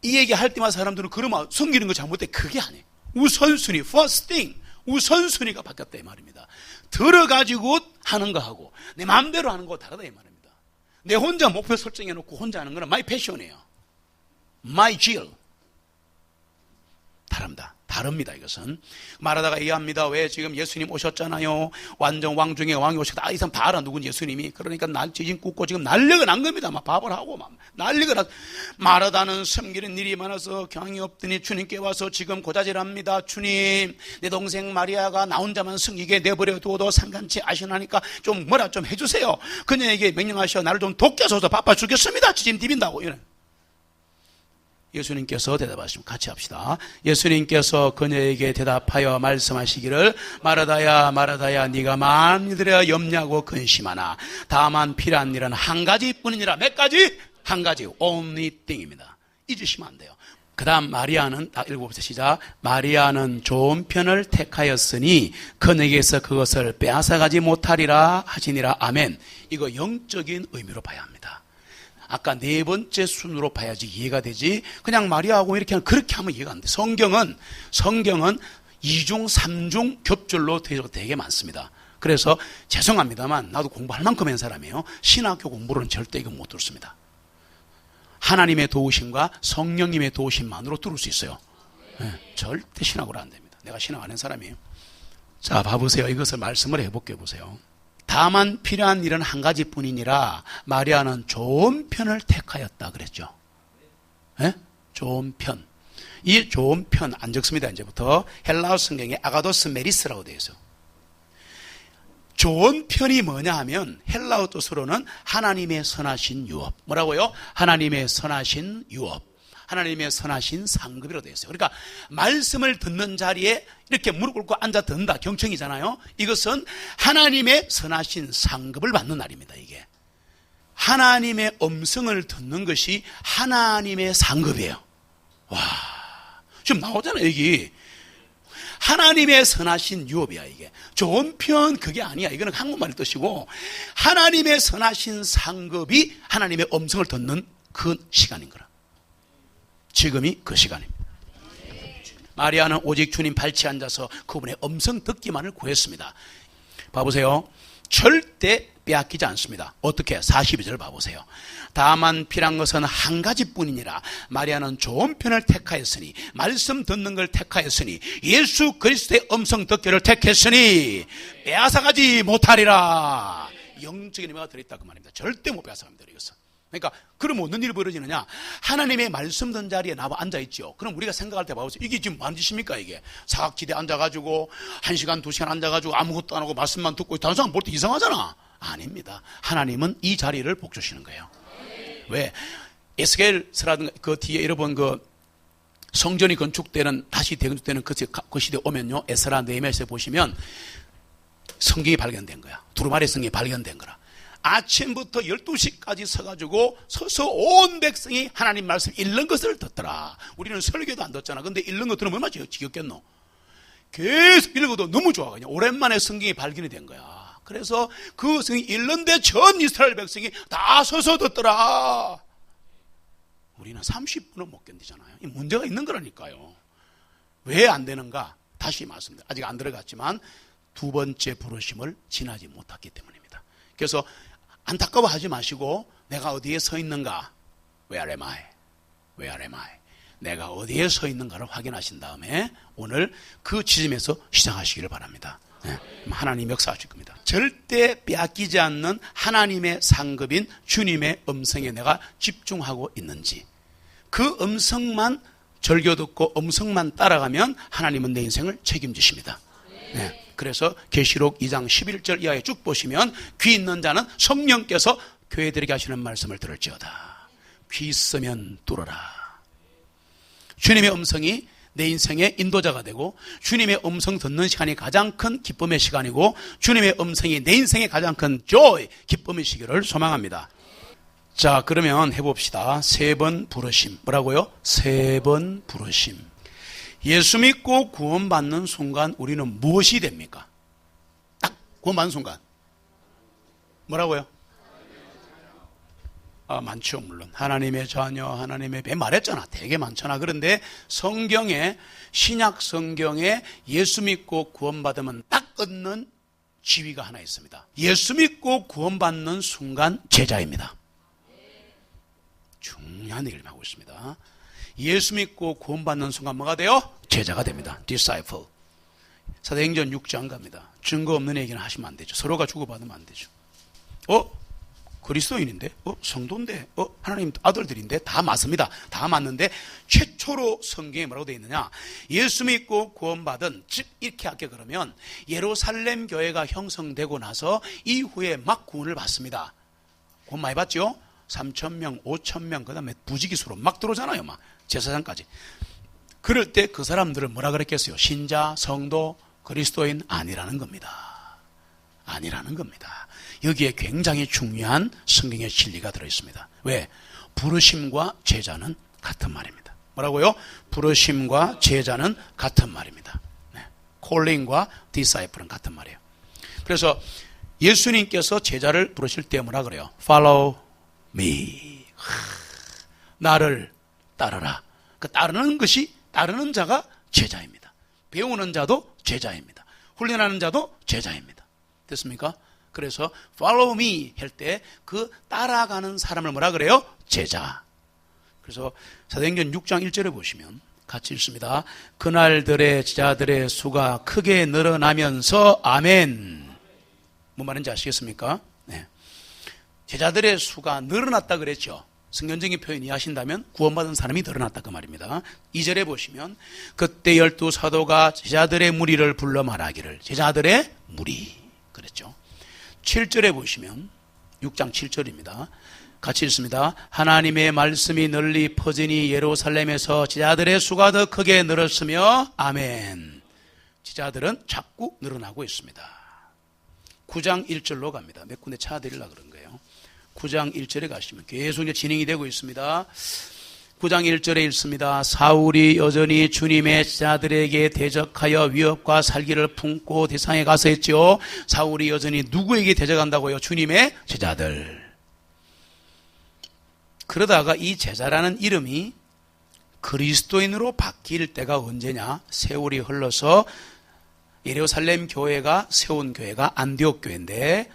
이 얘기 할 때마다 사람들은 그러면 섬기는 거 잘못돼. 그게 아니에요. 우선순위, first thing, 우선순위가 바뀌었다 이 말입니다. 들어가지고 하는 거하고 내 마음대로 하는 거 다르다 이 말입니다. 내 혼자 목표 설정해놓고 혼자 하는 거는 my passion이에요. my zeal. 다릅니다. 이것은 말하다가 이해합니다. 왜? 지금 예수님 오셨잖아요. 완전 왕 중에 왕이 오셨다. 이 사람 다 알아. 누군지 예수님이. 그러니까 지진 굽고 지금 난리가 난 겁니다. 막 밥을 하고 막 난리가 나. 마르다는 섬기는 일이 많아서 경이 없더니 주님께 와서 지금 고자질합니다. 주님, 내 동생 마리아가 나 혼자만 섬기게 내버려 두어도 상관치 아시나니까 좀 뭐라 좀 해주세요. 그녀에게 명령하셔 나를 좀 돕게소서 바빠 죽겠습니다. 지진 디빈다고 이런. 예수님께서 대답하시면 같이 합시다. 예수님께서 그녀에게 대답하여 말씀하시기를 마르다야 마르다야 네가 많이 들여 염려하고 근심하나 다만 필요한 일은 한 가지뿐이니라. 몇 가지? 한 가지. only thing입니다. 잊으시면 안 돼요. 그 다음 마리아는 다 읽어보세요. 시작. 마리아는 좋은 편을 택하였으니 그에게서 그것을 빼앗아가지 못하리라 하시니라. 아멘. 이거 영적인 의미로 봐야 합니다. 아까 네 번째 순으로 봐야지 이해가 되지. 그냥 마리아하고 이렇게 그렇게 하면 이해가 안 돼. 성경은 2중, 3중 겹줄로 되게 많습니다. 그래서 죄송합니다만 나도 공부할 만큼 한 사람이에요. 신학교 공부로는 절대 이거 못 들었습니다. 하나님의 도우심과 성령님의 도우심만으로 들을 수 있어요. 네, 절대 신학으로 안 됩니다. 내가 신학 안 한 사람이에요. 자, 봐보세요. 이것을 말씀을 해볼게요. 보세요. 다만 필요한 일은 한 가지뿐이니라. 마리아는 좋은 편을 택하였다 그랬죠. 네? 좋은 편. 이 좋은 편 안 적습니다. 이제부터 헬라어 성경에 아가도스 메리스라고 되어 있어요. 좋은 편이 뭐냐 하면 헬라어 뜻으로는 하나님의 선하신 유업. 뭐라고요? 하나님의 선하신 유업. 하나님의 선하신 상급이라고 되어 있어요. 그러니까 말씀을 듣는 자리에 이렇게 무릎 꿇고 앉아 듣는다. 경청이잖아요. 이것은 하나님의 선하신 상급을 받는 날입니다. 이게 하나님의 음성을 듣는 것이 하나님의 상급이에요. 와, 지금 나오잖아요. 여기 하나님의 선하신 유업이야. 이게 좋은 편 그게 아니야. 이거는 한국말의 뜻이고 하나님의 선하신 상급이 하나님의 음성을 듣는 그 시간인 거라. 지금이 그 시간입니다. 마리아는 오직 주님 발치에 앉아서 그분의 음성 듣기만을 구했습니다. 봐보세요. 절대 빼앗기지 않습니다. 어떻게? 42절 봐보세요. 다만 필요한 것은 한 가지뿐이니라. 마리아는 좋은 편을 택하였으니, 말씀 듣는 걸 택하였으니, 예수 그리스도의 음성 듣기를 택했으니 빼앗아가지 못하리라. 영적인 의미가 들어있다 그 말입니다. 절대 못 빼앗아갑니다. 이것은. 그러니까 그럼 어떤 일이 벌어지느냐? 하나님의 말씀 듣는 자리에 나와 앉아있죠. 그럼 우리가 생각할 때 봐보세요. 이게 지금 뭔 짓입니까? 이게 사각지대에 앉아가지고 1시간 2시간 앉아가지고 아무것도 안 하고 말씀만 듣고 다른 사람 볼 때 이상하잖아. 아닙니다. 하나님은 이 자리를 복주시는 거예요. 왜? 에스겔서라든가 그 뒤에 여러분 그 성전이 건축되는 다시 대건축되는 그 시대에 오면요, 에스라 느헤미야서 보시면 성경이 발견된 거야. 두루마리 성경이 발견된 거라. 아침부터 12시까지 서가지고 서서 온 백성이 하나님 말씀 읽는 것을 듣더라. 우리는 설교도 안 듣잖아. 근데 읽는 거 들으면 얼마나 지겹겠노? 계속 읽어도 너무 좋아. 그냥 오랜만에 성경이 발견이 된 거야. 그래서 그 성경이 읽는데 전 이스라엘 백성이 다 서서 듣더라. 우리는 30분은 못 견디잖아요. 이 문제가 있는 거라니까요. 왜 안 되는가? 다시 말씀드립니다. 아직 안 들어갔지만 두 번째 부르심을 지나지 못했기 때문입니다. 그래서 안타까워하지 마시고 내가 어디에 서 있는가? Where am I? Where am I? 내가 어디에 서 있는가를 확인하신 다음에 오늘 그 지점에서 시작하시기를 바랍니다. 네, 하나님 역사하실 겁니다. 절대 빼앗기지 않는 하나님의 상급인 주님의 음성에 내가 집중하고 있는지, 그 음성만 절교 듣고 음성만 따라가면 하나님은 내 인생을 책임지십니다. 네. 그래서 계시록 2장 11절 이하에 쭉 보시면 귀 있는 자는 성령께서 교회들에게 하시는 말씀을 들을지어다. 귀 있으면 뚫어라. 주님의 음성이 내 인생의 인도자가 되고 주님의 음성 듣는 시간이 가장 큰 기쁨의 시간이고 주님의 음성이 내 인생의 가장 큰 joy, 기쁨의 시기를 소망합니다. 자, 그러면 해봅시다. 3번 부르심. 뭐라고요? 3번 부르심. 예수 믿고 구원받는 순간 우리는 무엇이 됩니까? 딱 구원받는 순간 뭐라고요? 많죠. 물론 하나님의 자녀, 하나님의 배 말했잖아. 되게 많잖아. 그런데 성경에, 신약 성경에 예수 믿고 구원받으면 딱 얻는 지위가 하나 있습니다. 예수 믿고 구원받는 순간 제자입니다. 중요한 얘기를 하고 있습니다. 예수 믿고 구원받는 순간 뭐가 돼요? 제자가 됩니다. disciple. 사도행전 6장 갑니다. 증거 없는 얘기는 하시면 안 되죠. 서로가 주고받으면 안 되죠. 그리스도인인데? 성도인데? 하나님 아들들인데? 다 맞습니다. 다 맞는데 최초로 성경에 뭐라고 되어 있느냐? 예수 믿고 구원받은, 즉 이렇게 할게 그러면 예루살렘 교회가 형성되고 나서 이후에 막 구원을 받습니다. 구원 많이 받죠? 3,000명, 5,000명, 그 다음에 부지기수로 막 들어오잖아요. 막 제사장까지. 그럴 때 그 사람들을 뭐라 그랬겠어요? 신자, 성도, 그리스도인 아니라는 겁니다. 아니라는 겁니다. 여기에 굉장히 중요한 성경의 진리가 들어있습니다. 왜? 부르심과 제자는 같은 말입니다. 뭐라고요? 부르심과 제자는 같은 말입니다. calling과 disciple은 같은 말이에요. 그래서 예수님께서 제자를 부르실 때 뭐라 그래요? Follow me. 나를 따르라. 그 따르는 자가 제자입니다. 배우는 자도 제자입니다. 훈련하는 자도 제자입니다. 됐습니까? 그래서 follow me 할 때 그 따라가는 사람을 뭐라 그래요? 제자. 그래서 사도행전 6장 1절에 보시면 같이 읽습니다. 그날들의 제자들의 수가 크게 늘어나면서 아멘. 뭔 말인지 아시겠습니까? 네. 제자들의 수가 늘어났다 그랬죠. 성경적인 표현 이해하신다면 구원받은 사람이 늘어났다 그 말입니다. 2절에 보시면 그때 12 사도가 제자들의 무리를 불러 말하기를 제자들의 무리 그랬죠. 7절에 보시면 6장 7절입니다. 같이 읽습니다. 하나님의 말씀이 널리 퍼지니 예루살렘에서 제자들의 수가 더 크게 늘었으며 아멘. 제자들은 자꾸 늘어나고 있습니다. 9장 1절로 갑니다. 몇 군데 찾아드리려고 그런 거예요. 9장 1절에 가시면 계속 이제 진행이 되고 있습니다. 9장 1절에 읽습니다. 사울이 여전히 주님의 제자들에게 대적하여 위협과 살기를 품고 대상에 가서 했죠. 사울이 여전히 누구에게 대적한다고요? 주님의 제자들. 그러다가 이 제자라는 이름이 그리스도인으로 바뀔 때가 언제냐? 세월이 흘러서 예루살렘 교회가 세운 교회가 안디옥 교회인데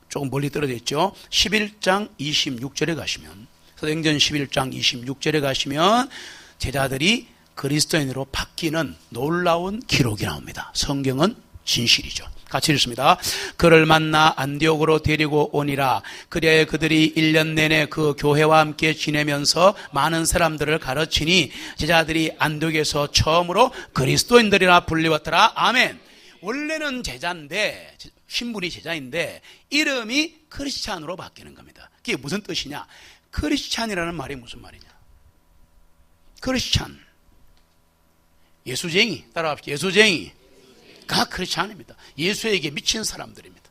조금 멀리 떨어져 있죠. 11장 26절에 가시면 사도행전 11장 26절에 가시면 제자들이 그리스도인으로 바뀌는 놀라운 기록이 나옵니다. 성경은 진실이죠. 같이 읽습니다. 그를 만나 안디옥으로 데리고 오니라. 그래야 그들이 1년 내내 그 교회와 함께 지내면서 많은 사람들을 가르치니 제자들이 안디옥에서 처음으로 그리스도인들이라 불리웠더라. 아멘. 원래는 제자인데 신분이 제자인데 이름이 크리스찬으로 바뀌는 겁니다. 그게 무슨 뜻이냐? 크리스찬이라는 말이 무슨 말이냐? 크리스찬, 예수쟁이, 따라합시다. 예수쟁이가 크리스찬입니다. 예수에게 미친 사람들입니다.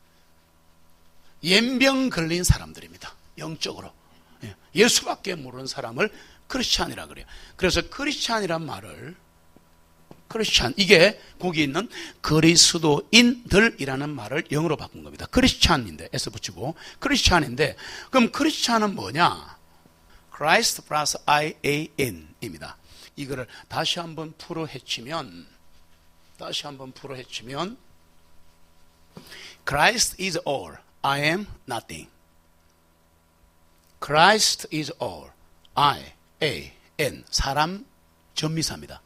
연병 걸린 사람들입니다. 영적으로 예수밖에 모르는 사람을 크리스찬이라 그래요. 그래서 크리스찬이란 말을 크리스찬, 이게 거기 있는 그리스도인들이라는 말을 영어로 바꾼 겁니다. 크리스찬인데 S 붙이고 크리스찬인데 그럼 크리스찬은 뭐냐? Christ plus IAN입니다. 이거를 다시 한번 풀어 헤치면 Christ is all, I am nothing. Christ is all, I-A-N 사람 전미사입니다.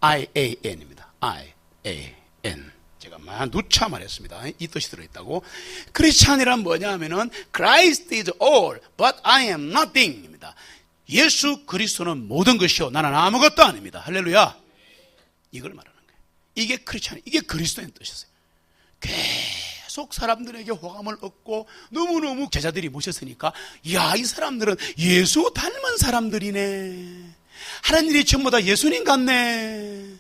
I-A-N입니다. I-A-N. 제가 막 누차 말했습니다. 이 뜻이 들어있다고. 크리스찬이란 뭐냐 하면은 Christ is all, but I am nothing 입니다. 예수 그리스도는 모든 것이요 나는 아무것도 아닙니다. 할렐루야. 이걸 말하는 거예요. 이게 크리스찬, 이게 그리스도인 뜻이었어요. 계속 사람들에게 호감을 얻고 너무너무 제자들이 모셨으니까 야, 이 사람들은 예수 닮은 사람들이네. 하는 일이 전부 다 예수님 같네.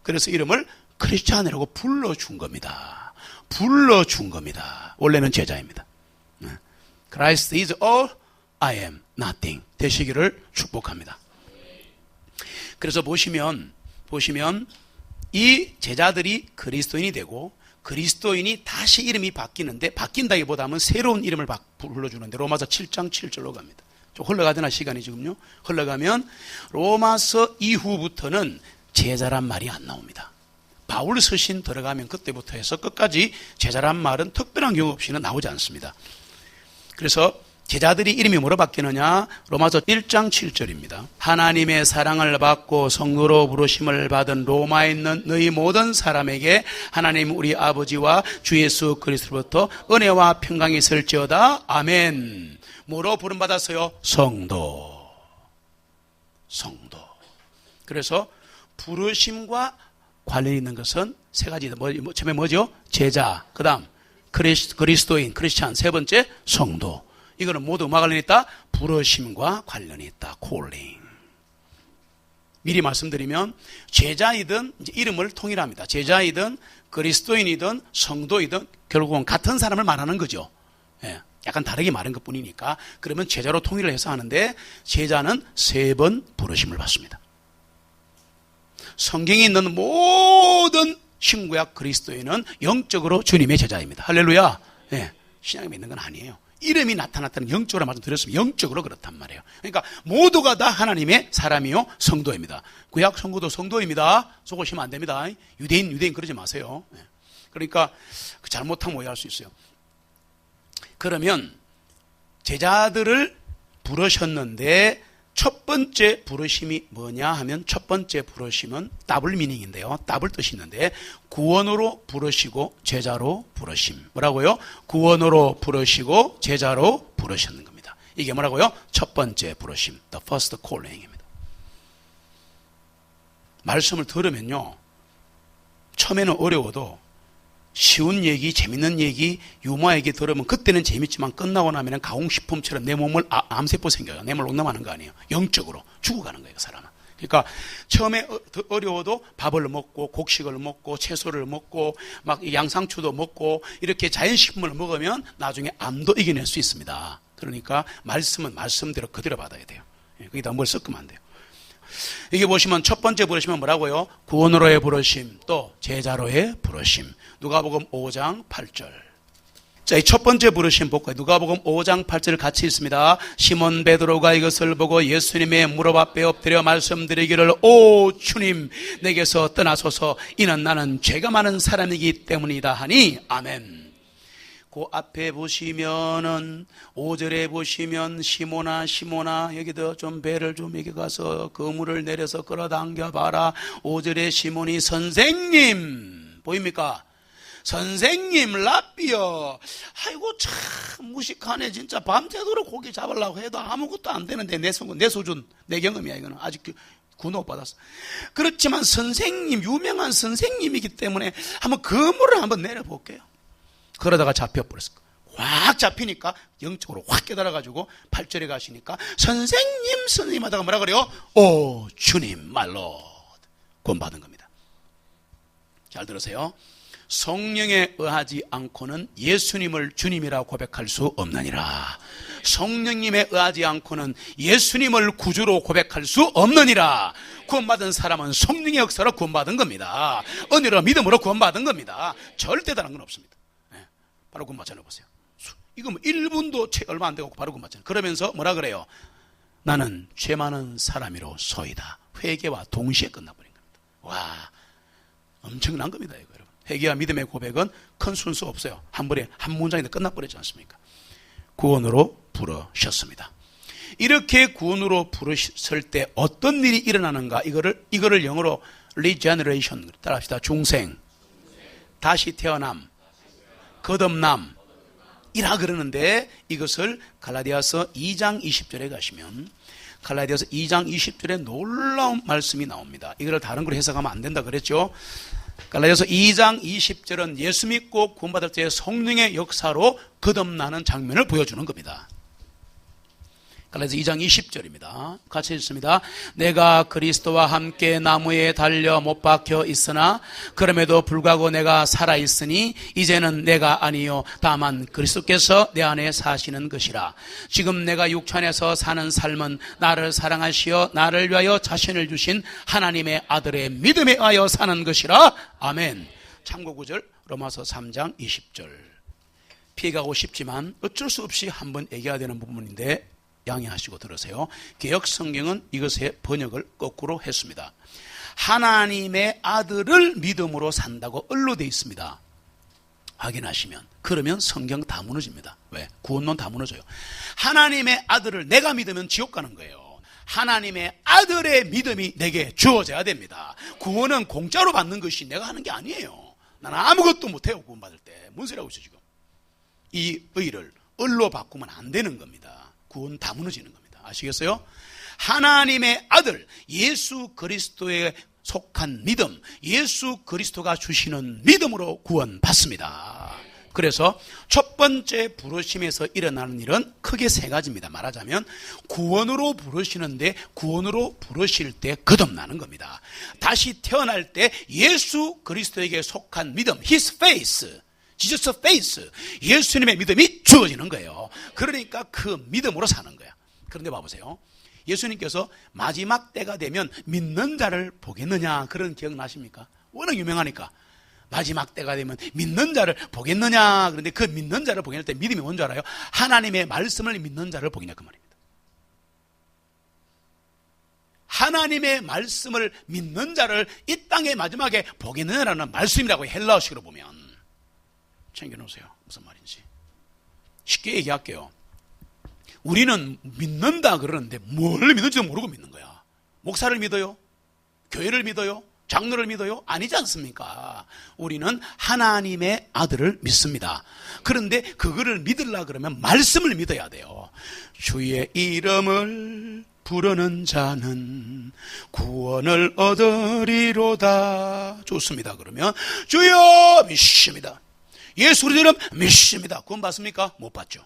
그래서 이름을 크리스찬이라고 불러준 겁니다. 불러준 겁니다. 원래는 제자입니다. Christ is all, I am nothing 되시기를 축복합니다. 그래서 보시면 이 제자들이 그리스도인이 되고 그리스도인이 다시 이름이 바뀌는데, 바뀐다기보다는 새로운 이름을 불러주는데 로마서 7장 7절로 갑니다. 좀 흘러가잖아 시간이 지금요. 흘러가면 로마서 이후부터는 제자란 말이 안 나옵니다. 바울 서신 들어가면 그때부터 해서 끝까지 제자란 말은 특별한 경우 없이는 나오지 않습니다. 그래서 제자들이 이름이 뭐로 바뀌느냐? 로마서 1장 7절입니다. 하나님의 사랑을 받고 성도로 부르심을 받은 로마에 있는 너희 모든 사람에게 하나님 우리 아버지와 주 예수 그리스도로부터 은혜와 평강이 있을지어다. 아멘. 뭐로 부름받았어요? 성도. 그래서 부르심과 관련이 있는 것은 세 가지. 처음에 뭐죠? 제자, 그 다음 그리스도인, 크리스찬, 세 번째 성도. 이거는 모두 뭐가 관련이 있다? 부르심과 관련이 있다. 콜링. 미리 말씀드리면 제자이든 이제 이름을 통일합니다. 제자이든 그리스도인이든 성도이든 결국은 같은 사람을 말하는 거죠. 예, 약간 다르게 말한 것뿐이니까. 그러면 제자로 통일을 해서 하는데 제자는 3번 부르심을 받습니다. 성경에 있는 모든 신구약 그리스도인은 영적으로 주님의 제자입니다. 할렐루야. 예, 신약에 믿는 건 아니에요. 이름이 나타났다는 영적으로 말씀드렸으면 영적으로 그렇단 말이에요. 그러니까 모두가 다 하나님의 사람이요 성도입니다. 구약 성도도 성도입니다. 속으시면 안 됩니다. 유대인 그러지 마세요. 그러니까 잘못하면 오해할 수 있어요. 그러면 제자들을 부르셨는데 첫 번째 부르심이 뭐냐 하면 첫 번째 부르심은 더블 미닝인데요. 더블 뜻이 있는데 구원으로 부르시고 제자로 부르심. 뭐라고요? 구원으로 부르시고 제자로 부르셨는 겁니다. 이게 뭐라고요? 첫 번째 부르심. The first calling입니다. 말씀을 들으면요. 처음에는 어려워도 쉬운 얘기, 재밌는 얘기, 유머 얘기 들으면 그때는 재밌지만 끝나고 나면 가공식품처럼 내 몸을 암세포 생겨요. 내 몸을 농담하는 거 아니에요. 영적으로 죽어가는 거예요, 그 사람은. 그러니까 처음에 어려워도 밥을 먹고 곡식을 먹고 채소를 먹고 막 양상추도 먹고 이렇게 자연식품을 먹으면 나중에 암도 이겨낼 수 있습니다. 그러니까 말씀은 말씀대로 그대로 받아야 돼요. 거기다 뭘 섞으면 안 돼요. 이게 보시면 첫 번째 부르심은 뭐라고요? 구원으로의 부르심, 또 제자로의 부르심. 누가복음 5장 8절. 자, 이 첫 번째 부르심 볼까요? 누가복음 5장 8절 같이 읽습니다. 시몬 베드로가 이것을 보고 예수님의 무릎 앞에 엎드려 말씀드리기를 오 주님 내게서 떠나소서 이는 나는 죄가 많은 사람이기 때문이다 하니 아멘. 그 앞에 보시면은 5절에 보시면 시몬아 여기도 좀 배를 좀 여기 가서 그물을 내려서 끌어당겨 봐라. 5절에 시몬이 선생님 보입니까? 선생님 라비어 아이고 참 무식하네 진짜 밤새도록 고기 잡으려고 해도 아무것도 안 되는데 내 수준 내 경험이야. 이거는 아직 군호 받았어. 그렇지만 선생님 유명한 선생님이기 때문에 한번 그물을 한번 내려볼게요. 그러다가 잡혀버렸을 거예요. 확 잡히니까 영적으로 확 깨달아가지고 8절에 가시니까 선생님 하다가 뭐라 그래요? 오 주님 말로 구원받은 겁니다. 잘 들으세요. 성령에 의하지 않고는 예수님을 주님이라 고백할 수 없느니라. 성령님에 의하지 않고는 예수님을 구주로 고백할 수 없느니라. 구원받은 사람은 성령의 역사로 구원받은 겁니다. 은혜로 믿음으로 구원받은 겁니다. 절대 다른 건 없습니다. 바로 구원받잖아요. 보세요. 이거 뭐 1분도 채 얼마 안 되고 바로 구원받잖아요. 그러면서 뭐라 그래요? 나는 죄 많은 사람이로소이다. 회개와 동시에 끝나버린 겁니다. 와, 엄청난 겁니다. 이거 여러분. 회개와 믿음의 고백은 큰 순서 없어요. 한 번에 한 문장인데 끝나버리지 않습니까? 구원으로 부르셨습니다. 이렇게 구원으로 부르셨을 때 어떤 일이 일어나는가? 이거를 영어로 regeneration 따라합시다. 중생, 다시 태어남, 거듭남 이라 그러는데 이것을 갈라디아서 2장 20절에 가시면 갈라디아서 2장 20절에 놀라운 말씀이 나옵니다. 이걸 다른 걸 해석하면 안 된다 그랬죠. 갈라디아서 2장 20절은 예수 믿고 구원받을 때의 성령의 역사로 거듭나는 장면을 보여주는 겁니다. 갈라디아서 2장 20절입니다. 같이 읽습니다. 내가 그리스도와 함께 나무에 달려 못 박혀 있으나 그럼에도 불구하고 내가 살아있으니 이제는 내가 아니요 다만 그리스도께서 내 안에 사시는 것이라. 지금 내가 육천에서 사는 삶은 나를 사랑하시어 나를 위하여 자신을 주신 하나님의 아들의 믿음에 의하여 사는 것이라. 아멘. 참고구절 로마서 3장 20절. 피해가고 싶지만 어쩔 수 없이 한번 얘기해야 되는 부분인데 양해하시고 들으세요. 개역 성경은 이것의 번역을 거꾸로 했습니다. 하나님의 아들을 믿음으로 산다고 을로 되어 있습니다. 확인하시면. 그러면 성경 다 무너집니다. 왜? 구원론 다 무너져요. 하나님의 아들을 내가 믿으면 지옥 가는 거예요. 하나님의 아들의 믿음이 내게 주어져야 됩니다. 구원은 공짜로 받는 것이 내가 하는 게 아니에요. 나는 아무것도 못해요. 구원받을 때. 뭔 소리 하고 있어 지금. 이 의를 을로 바꾸면 안 되는 겁니다. 구원 다 무너지는 겁니다. 아시겠어요? 하나님의 아들 예수 그리스도에 속한 믿음, 예수 그리스도가 주시는 믿음으로 구원받습니다. 그래서 첫 번째 부르심에서 일어나는 일은 크게 세 가지입니다. 말하자면 구원으로 부르시는데 구원으로 부르실 때 거듭나는 겁니다. 다시 태어날 때 예수 그리스도에게 속한 믿음, His face, Jesus face, 예수님의 믿음이 주어지는 거예요. 그러니까 그 믿음으로 사는 거야. 그런데 봐보세요. 예수님께서 마지막 때가 되면 믿는 자를 보겠느냐, 그런 기억나십니까? 워낙 유명하니까. 마지막 때가 되면 믿는 자를 보겠느냐. 그런데 그 믿는 자를 보게 할 때 믿음이 뭔 줄 알아요? 하나님의 말씀을 믿는 자를 보겠냐 그 말입니다. 하나님의 말씀을 믿는 자를 이 땅의 마지막에 보겠느냐라는 말씀이라고 헬라어식으로 보면. 챙겨놓으세요. 무슨 말인지. 쉽게 얘기할게요. 우리는 믿는다 그러는데 뭘 믿는지도 모르고 믿는 거야. 목사를 믿어요? 교회를 믿어요? 장로를 믿어요? 아니지 않습니까? 우리는 하나님의 아들을 믿습니다. 그런데 그거를 믿으려고 그러면 말씀을 믿어야 돼요. 주의 이름을 부르는 자는 구원을 얻으리로다. 좋습니다. 그러면 주여 믿습니다. 예수 이름 믿습니다. 구원 받습니까? 못 받죠.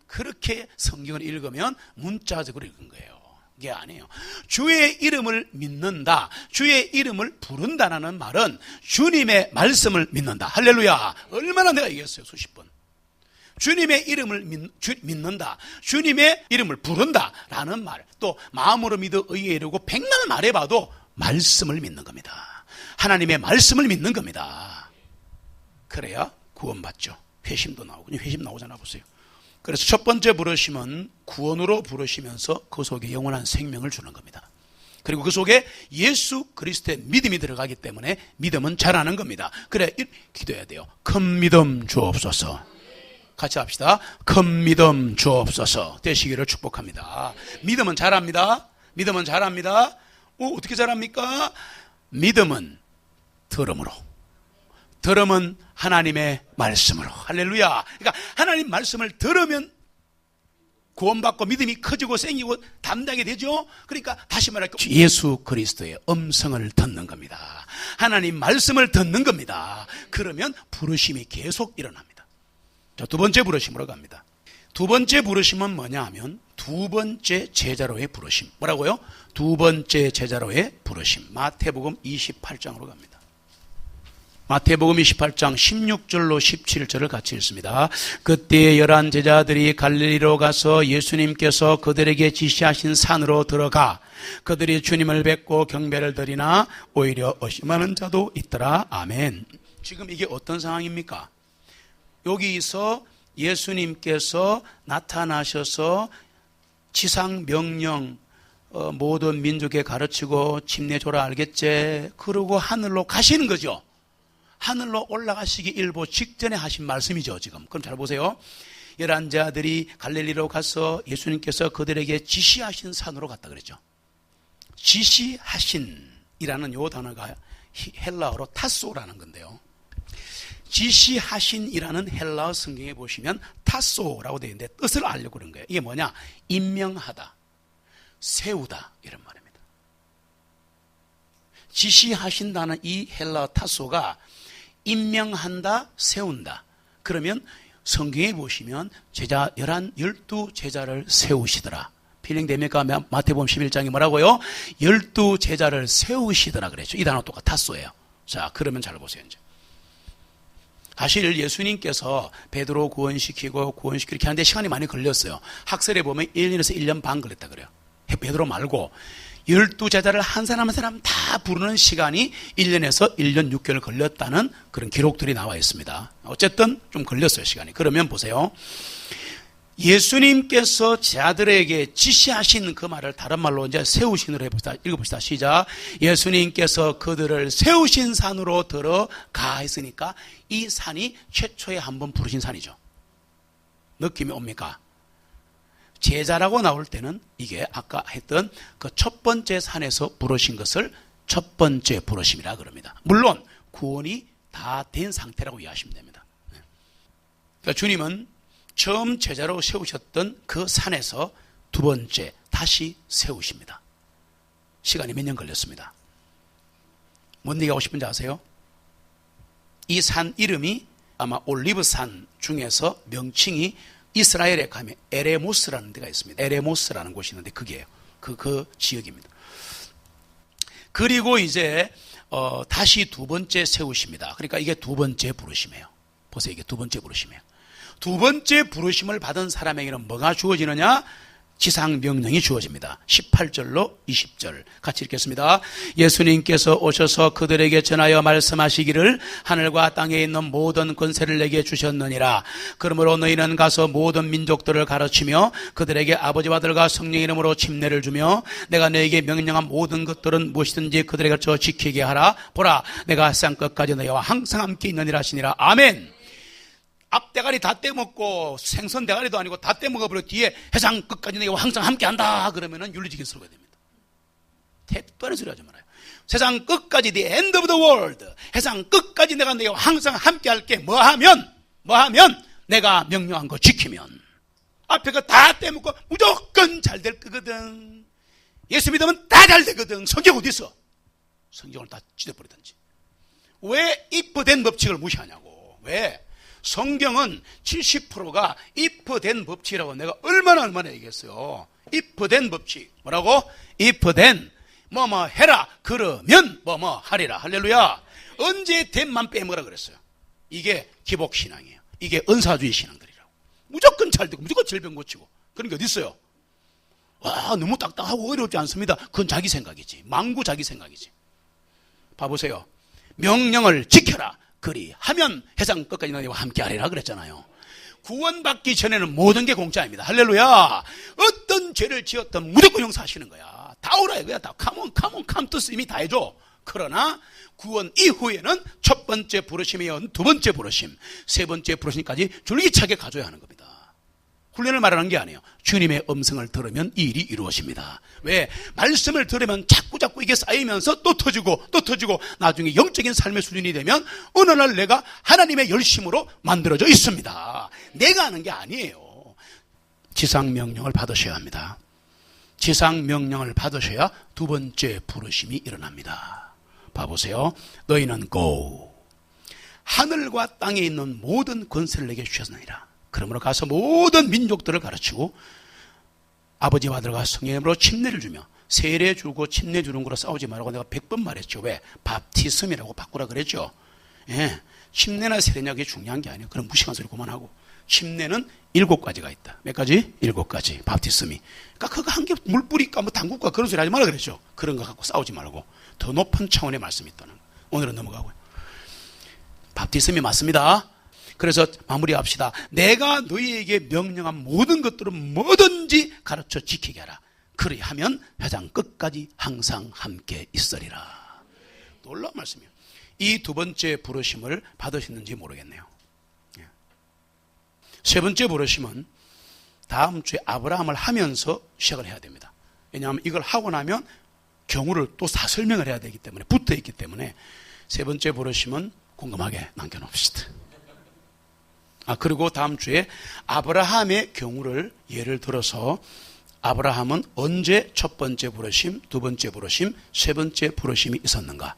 그렇게 성경을 읽으면 문자적으로 읽은 거예요. 이게 아니에요. 주의 이름을 믿는다, 주의 이름을 부른다라는 말은 주님의 말씀을 믿는다. 할렐루야. 얼마나 내가 얘기했어요. 수십 번. 주님의 이름을 믿는다, 주님의 이름을 부른다라는 말, 또 마음으로 믿어 의에 이르고 백날 말해봐도 말씀을 믿는 겁니다. 하나님의 말씀을 믿는 겁니다. 그래야 구원받죠. 회심도 나오고, 회심 나오잖아 보세요. 그래서 첫 번째 부르심은 구원으로 부르시면서 그 속에 영원한 생명을 주는 겁니다. 그리고 그 속에 예수 그리스도의 믿음이 들어가기 때문에 믿음은 자라는 겁니다. 그래 기도해야 돼요. 큰 믿음 주옵소서. 같이 합시다. 큰 믿음 주옵소서 되시기를 축복합니다. 믿음은 자랍니다. 믿음은 자랍니다. 어떻게 자랍니까? 믿음은 들음으로, 들음은 하나님의 말씀으로. 할렐루야. 그러니까 하나님 말씀을 들으면 구원받고 믿음이 커지고 생기고 담당이 되죠. 그러니까 다시 말할게요. 예수 그리스도의 음성을 듣는 겁니다. 하나님 말씀을 듣는 겁니다. 그러면 부르심이 계속 일어납니다. 자, 두 번째 부르심으로 갑니다. 두 번째 부르심은 뭐냐 하면 두 번째 제자로의 부르심. 뭐라고요? 두 번째 제자로의 부르심. 마태복음 28장으로 갑니다. 마태복음 28장 16절로 17절을 같이 읽습니다. 그때 11 제자들이 갈릴리로 가서 예수님께서 그들에게 지시하신 산으로 들어가 그들이 주님을 뵙고 경배를 드리나 오히려 의심하는 자도 있더라. 아멘. 지금 이게 어떤 상황입니까? 여기서 예수님께서 나타나셔서 지상 명령 모든 민족에 가르치고 침례줘라, 알겠지? 그러고 하늘로 가시는 거죠. 하늘로 올라가시기 일보 직전에 하신 말씀이죠, 지금. 그럼 잘 보세요. 11 제자들이 갈릴리로 가서 예수님께서 그들에게 지시하신 산으로 갔다 그랬죠. 지시하신이라는 요 단어가 헬라어로 타소라는 건데요. 지시하신이라는 헬라어 성경에 보시면 타소라고 되어 있는데 뜻을 알려고 그런 거예요. 이게 뭐냐? 임명하다, 세우다, 이런 말입니다. 지시하신다는 이 헬라어 타소가 임명한다, 세운다. 그러면 성경에 보시면 제자 12제자를 세우시더라. 필링됩니까? 마태복음 11장이 뭐라고요? 12제자를 세우시더라 그랬죠. 이 단어 똑같았어요. 자, 그러면 잘 보세요. 이제. 사실 예수님께서 베드로 구원시키고 이렇게 하는데 시간이 많이 걸렸어요. 학설에 보면 1년에서 1년 반 걸렸다 그래요. 베드로 말고 12제자를 한 사람 한 사람 다 부르는 시간이 1년에서 1년 6개월 걸렸다는 그런 기록들이 나와 있습니다. 어쨌든 좀 걸렸어요, 시간이. 그러면 보세요. 예수님께서 제자들에게 지시하신 그 말을 다른 말로 이제 세우신으로 해봅시다. 읽어봅시다. 시작. 예수님께서 그들을 세우신 산으로 들어가 했으니까 이 산이 최초에 한번 부르신 산이죠. 느낌이 옵니까? 제자라고 나올 때는 이게 아까 했던 그 첫 번째 산에서 부르신 것을 첫 번째 부르심이라 그럽니다. 물론 구원이 다 된 상태라고 이해하시면 됩니다. 그러니까 주님은 처음 제자로 세우셨던 그 산에서 두 번째 다시 세우십니다. 시간이 몇 년 걸렸습니다. 뭔 얘기하고 싶은지 아세요? 이 산 이름이 아마 올리브산 중에서 명칭이 이스라엘에 가면 에레모스라는 데가 있습니다. 에레모스라는 곳이 있는데 그게요. 그 지역입니다. 그리고 이제 다시 두 번째 세우십니다. 그러니까 이게 두 번째 부르심이에요. 보세요. 이게 두 번째 부르심이에요. 두 번째 부르심을 받은 사람에게는 뭐가 주어지느냐? 지상 명령이 주어집니다. 18절로 20절 같이 읽겠습니다. 예수님께서 오셔서 그들에게 전하여 말씀하시기를 하늘과 땅에 있는 모든 권세를 내게 주셨느니라. 그러므로 너희는 가서 모든 민족들을 가르치며 그들에게 아버지와 아들과 성령 이름으로 침례를 주며 내가 너에게 명령한 모든 것들은 무엇이든지 그들에게 가르쳐 지키게 하라. 보라, 내가 세상 끝까지 너희와 항상 함께 있느니라 하시니라. 아멘. 앞대가리 다 떼먹고 생선 대가리도 아니고 다 떼먹어버려 뒤에 해상 끝까지 내가 항상 함께한다 그러면은 윤리적인 소리가 됩니다. 택도하는 소리 하지 말아요. 세상 끝까지 the end of the world, 해상 끝까지 내가 너희와 항상 함께할게. 뭐하면 내가 명령한 거 지키면. 앞에 거 다 떼먹고 무조건 잘 될 거거든. 예수 믿으면 다 잘 되거든. 성경 어디 있어? 성경을 다 찢어버리든지. 왜 if된 법칙을 무시하냐고. 왜? 성경은 70%가 if된 법칙이라고 내가 얼마나 얘기했어요. if된 법칙. 뭐라고? if된 뭐뭐 해라 그러면 뭐뭐 하리라. 할렐루야. 언제 된만 빼먹으라 그랬어요. 이게 기복신앙이에요. 이게 은사주의 신앙들이라고. 무조건 잘 되고 무조건 질병 고치고 그런 게 어디 있어요? 와, 너무 딱딱하고 어렵지 않습니다. 그건 자기 생각이지. 망구 자기 생각이지. 봐보세요. 명령을 지켜라. 그리하면 해상 끝까지 너희와 함께하리라 그랬잖아요. 구원받기 전에는 모든 게 공짜입니다. 할렐루야. 어떤 죄를 지었든 무조건 용서하시는 거야. 다 오라 이거야. 다 come to see me 다 해줘. 그러나 구원 이후에는 첫 번째 부르심이요 두 번째 부르심, 세 번째 부르심까지 줄기차게 가져야 하는 겁니다. 훈련을 말하는 게 아니에요. 주님의 음성을 들으면 이 일이 이루어집니다. 왜? 말씀을 들으면 자꾸 이게 쌓이면서 또 터지고 나중에 영적인 삶의 수준이 되면 어느 날 내가 하나님의 열심으로 만들어져 있습니다. 내가 하는 게 아니에요. 지상 명령을 받으셔야 합니다. 지상 명령을 받으셔야 두 번째 부르심이 일어납니다. 봐보세요. 너희는 go. 하늘과 땅에 있는 모든 권세를 내게 주셨느니라. 그러므로 가서 모든 민족들을 가르치고 아버지와 아들과 성령으로 침례를 주며 세례 주고 침례 주는 거로 싸우지 말라고 내가 100번 말했죠. 왜? 밥티즘이라고 바꾸라 그랬죠. 예, 침례나 세례냐 그게 중요한 게 아니에요. 그럼 무식한 소리 그만하고. 침례는 7가지가 있다. 몇 가지? 7가지. 밥티즘이. 그러니까 그거 한 개 물 뿌릴까 뭐 당국과 그런 소리 하지 말라 그랬죠. 그런 거 갖고 싸우지 말고 더 높은 차원의 말씀이 있다는 거. 오늘은 넘어가고요. 밥티즘이 맞습니다. 그래서 마무리합시다. 내가 너희에게 명령한 모든 것들은 뭐든지 가르쳐 지키게 하라. 그리하면 회장 끝까지 항상 함께 있으리라. 놀라운 말씀이에요. 이 두 번째 부르심을 받으셨는지 모르겠네요. 세 번째 부르심은 다음 주에 아브라함을 하면서 시작을 해야 됩니다. 왜냐하면 이걸 하고 나면 경우를 또 다 설명을 해야 되기 때문에 붙어 있기 때문에 세 번째 부르심은 궁금하게 남겨놓읍시다. 그리고 다음 주에 아브라함의 경우를 예를 들어서 아브라함은 언제 첫 번째 부르심, 두 번째 부르심, 세 번째 부르심이 있었는가?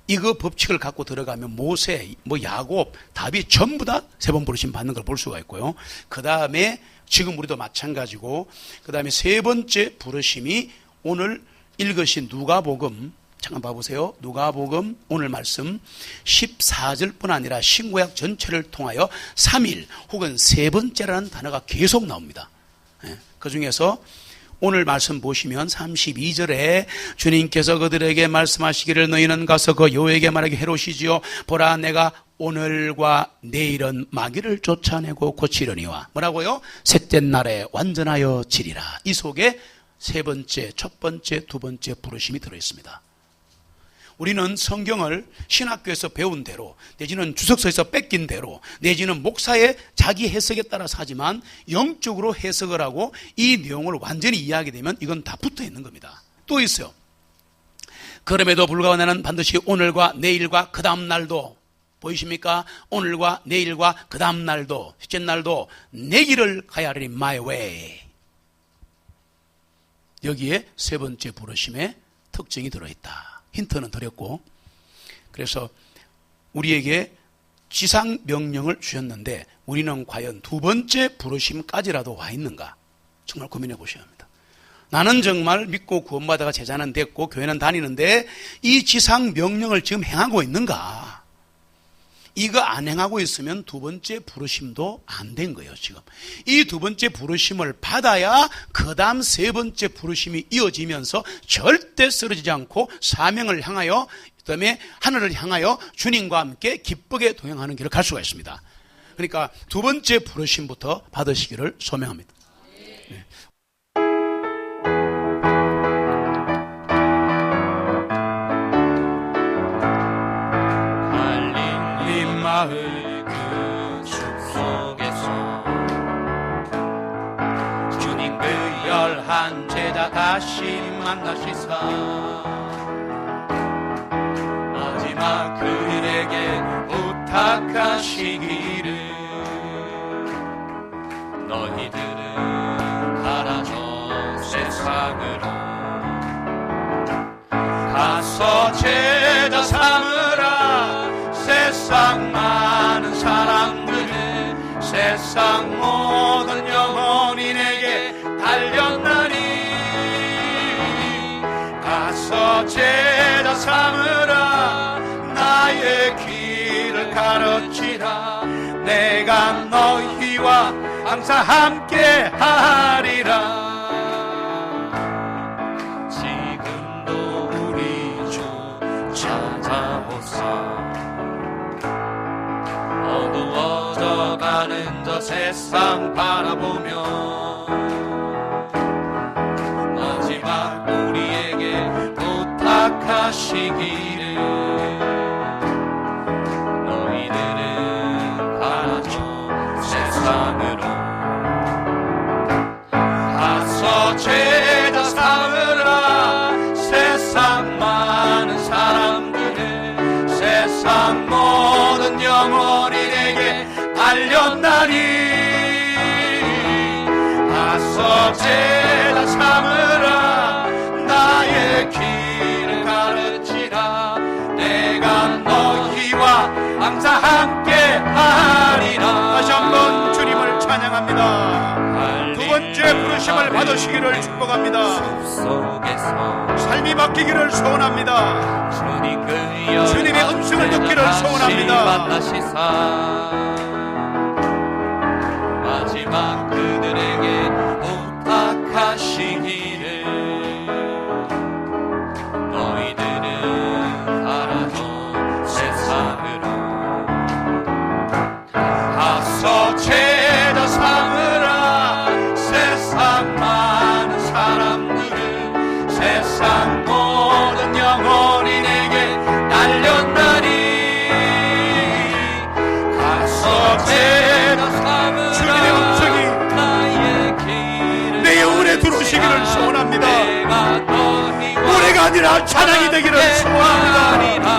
이거 법칙을 갖고 들어가면 모세, 야곱, 다윗 전부 다 세 번 부르심 받는 걸 볼 수가 있고요. 그 다음에 지금 우리도 마찬가지고, 그 다음에 세 번째 부르심이 오늘 읽으신 누가복음, 잠깐 봐보세요. 누가복음 오늘 말씀 14절뿐 아니라 신구약 전체를 통하여 3일 혹은 세 번째라는 단어가 계속 나옵니다. 그 중에서 오늘 말씀 보시면 32절에 주님께서 그들에게 말씀하시기를 너희는 가서 그 여호에게 말하기 해로시지요. 보라 내가 오늘과 내일은 마귀를 쫓아내고 고치려니와 뭐라고요? 셋째 날에 완전하여 지리라. 이 속에 세 번째, 첫 번째, 두 번째 부르심이 들어있습니다. 우리는 성경을 신학교에서 배운 대로 내지는 주석서에서 뺏긴 대로 내지는 목사의 자기 해석에 따라서 하지만 영적으로 해석을 하고 이 내용을 완전히 이해하게 되면 이건 다 붙어 있는 겁니다. 또 있어요. 그럼에도 불구하고 나는 반드시 오늘과 내일과 그 다음 날도 보이십니까? 오늘과 내일과 그 다음 날도 셋째 날도 내 길을 가야 하리니 my way. 여기에 세 번째 부르심의 특징이 들어있다. 힌트는 드렸고, 그래서 우리에게 지상 명령을 주셨는데 우리는 과연 두 번째 부르심까지라도 와 있는가? 정말 고민해 보셔야 합니다. 나는 정말 믿고 구원받아가 제자는 됐고 교회는 다니는데 이 지상 명령을 지금 행하고 있는가? 이거 안 행하고 있으면 두 번째 부르심도 안 된 거예요. 지금 이 두 번째 부르심을 받아야 그 다음 세 번째 부르심이 이어지면서 절대 쓰러지지 않고 사명을 향하여 그다음에 하늘을 향하여 주님과 함께 기쁘게 동행하는 길을 갈 수가 있습니다. 그러니까 두 번째 부르심부터 받으시기를 소명합니다. 네. 마을 그 숲속에서 주님 그 열한 제자 다시 만나시사 마지막 그들에게 부탁하시기를 너희들은 가라져 세상으로 가서 제자 삼으라 세상 많은 사람들은 세상 모든 영혼이 내게 달렸나니 가서 제자 삼으라 나의 길을 가르치라 내가 너희와 항상 함께 하리라. 지금도 우리 주 찾아오사 어두워져가는 저 세상 바라보며 마지막 우리에게 부탁하시기를 너희들은 가라져 세상으로 가서 제자 삼으라 세상 많은 사람들은 세상 모든 영혼이 내게 달렸나니 가서 제자 삼으라 나의 길을 가르치라 내가 너희와 항상 함께 하리라. 다시 한번 주님을 찬양합니다. 두 번째 부르심을 받으시기를 축복합니다. 숲속에서 삶이 바뀌기를 소원합니다. 주님의 음성을 듣기를 소원합니다. 만나시사 마지막 그들에게 부탁하시기를 너희들은 가라져 세상으로 가서 제자 삼으라 세상 많은 사람들은 세상 모든 영혼이 내게 달렸나니 가서 제자 삼으라 주님의 음성이 나의 길을 내 영혼에 들어오시기를 소원합니다. 내가 너희와 노래가 아니라 찬양이 되기를 소원합니다. 하리라.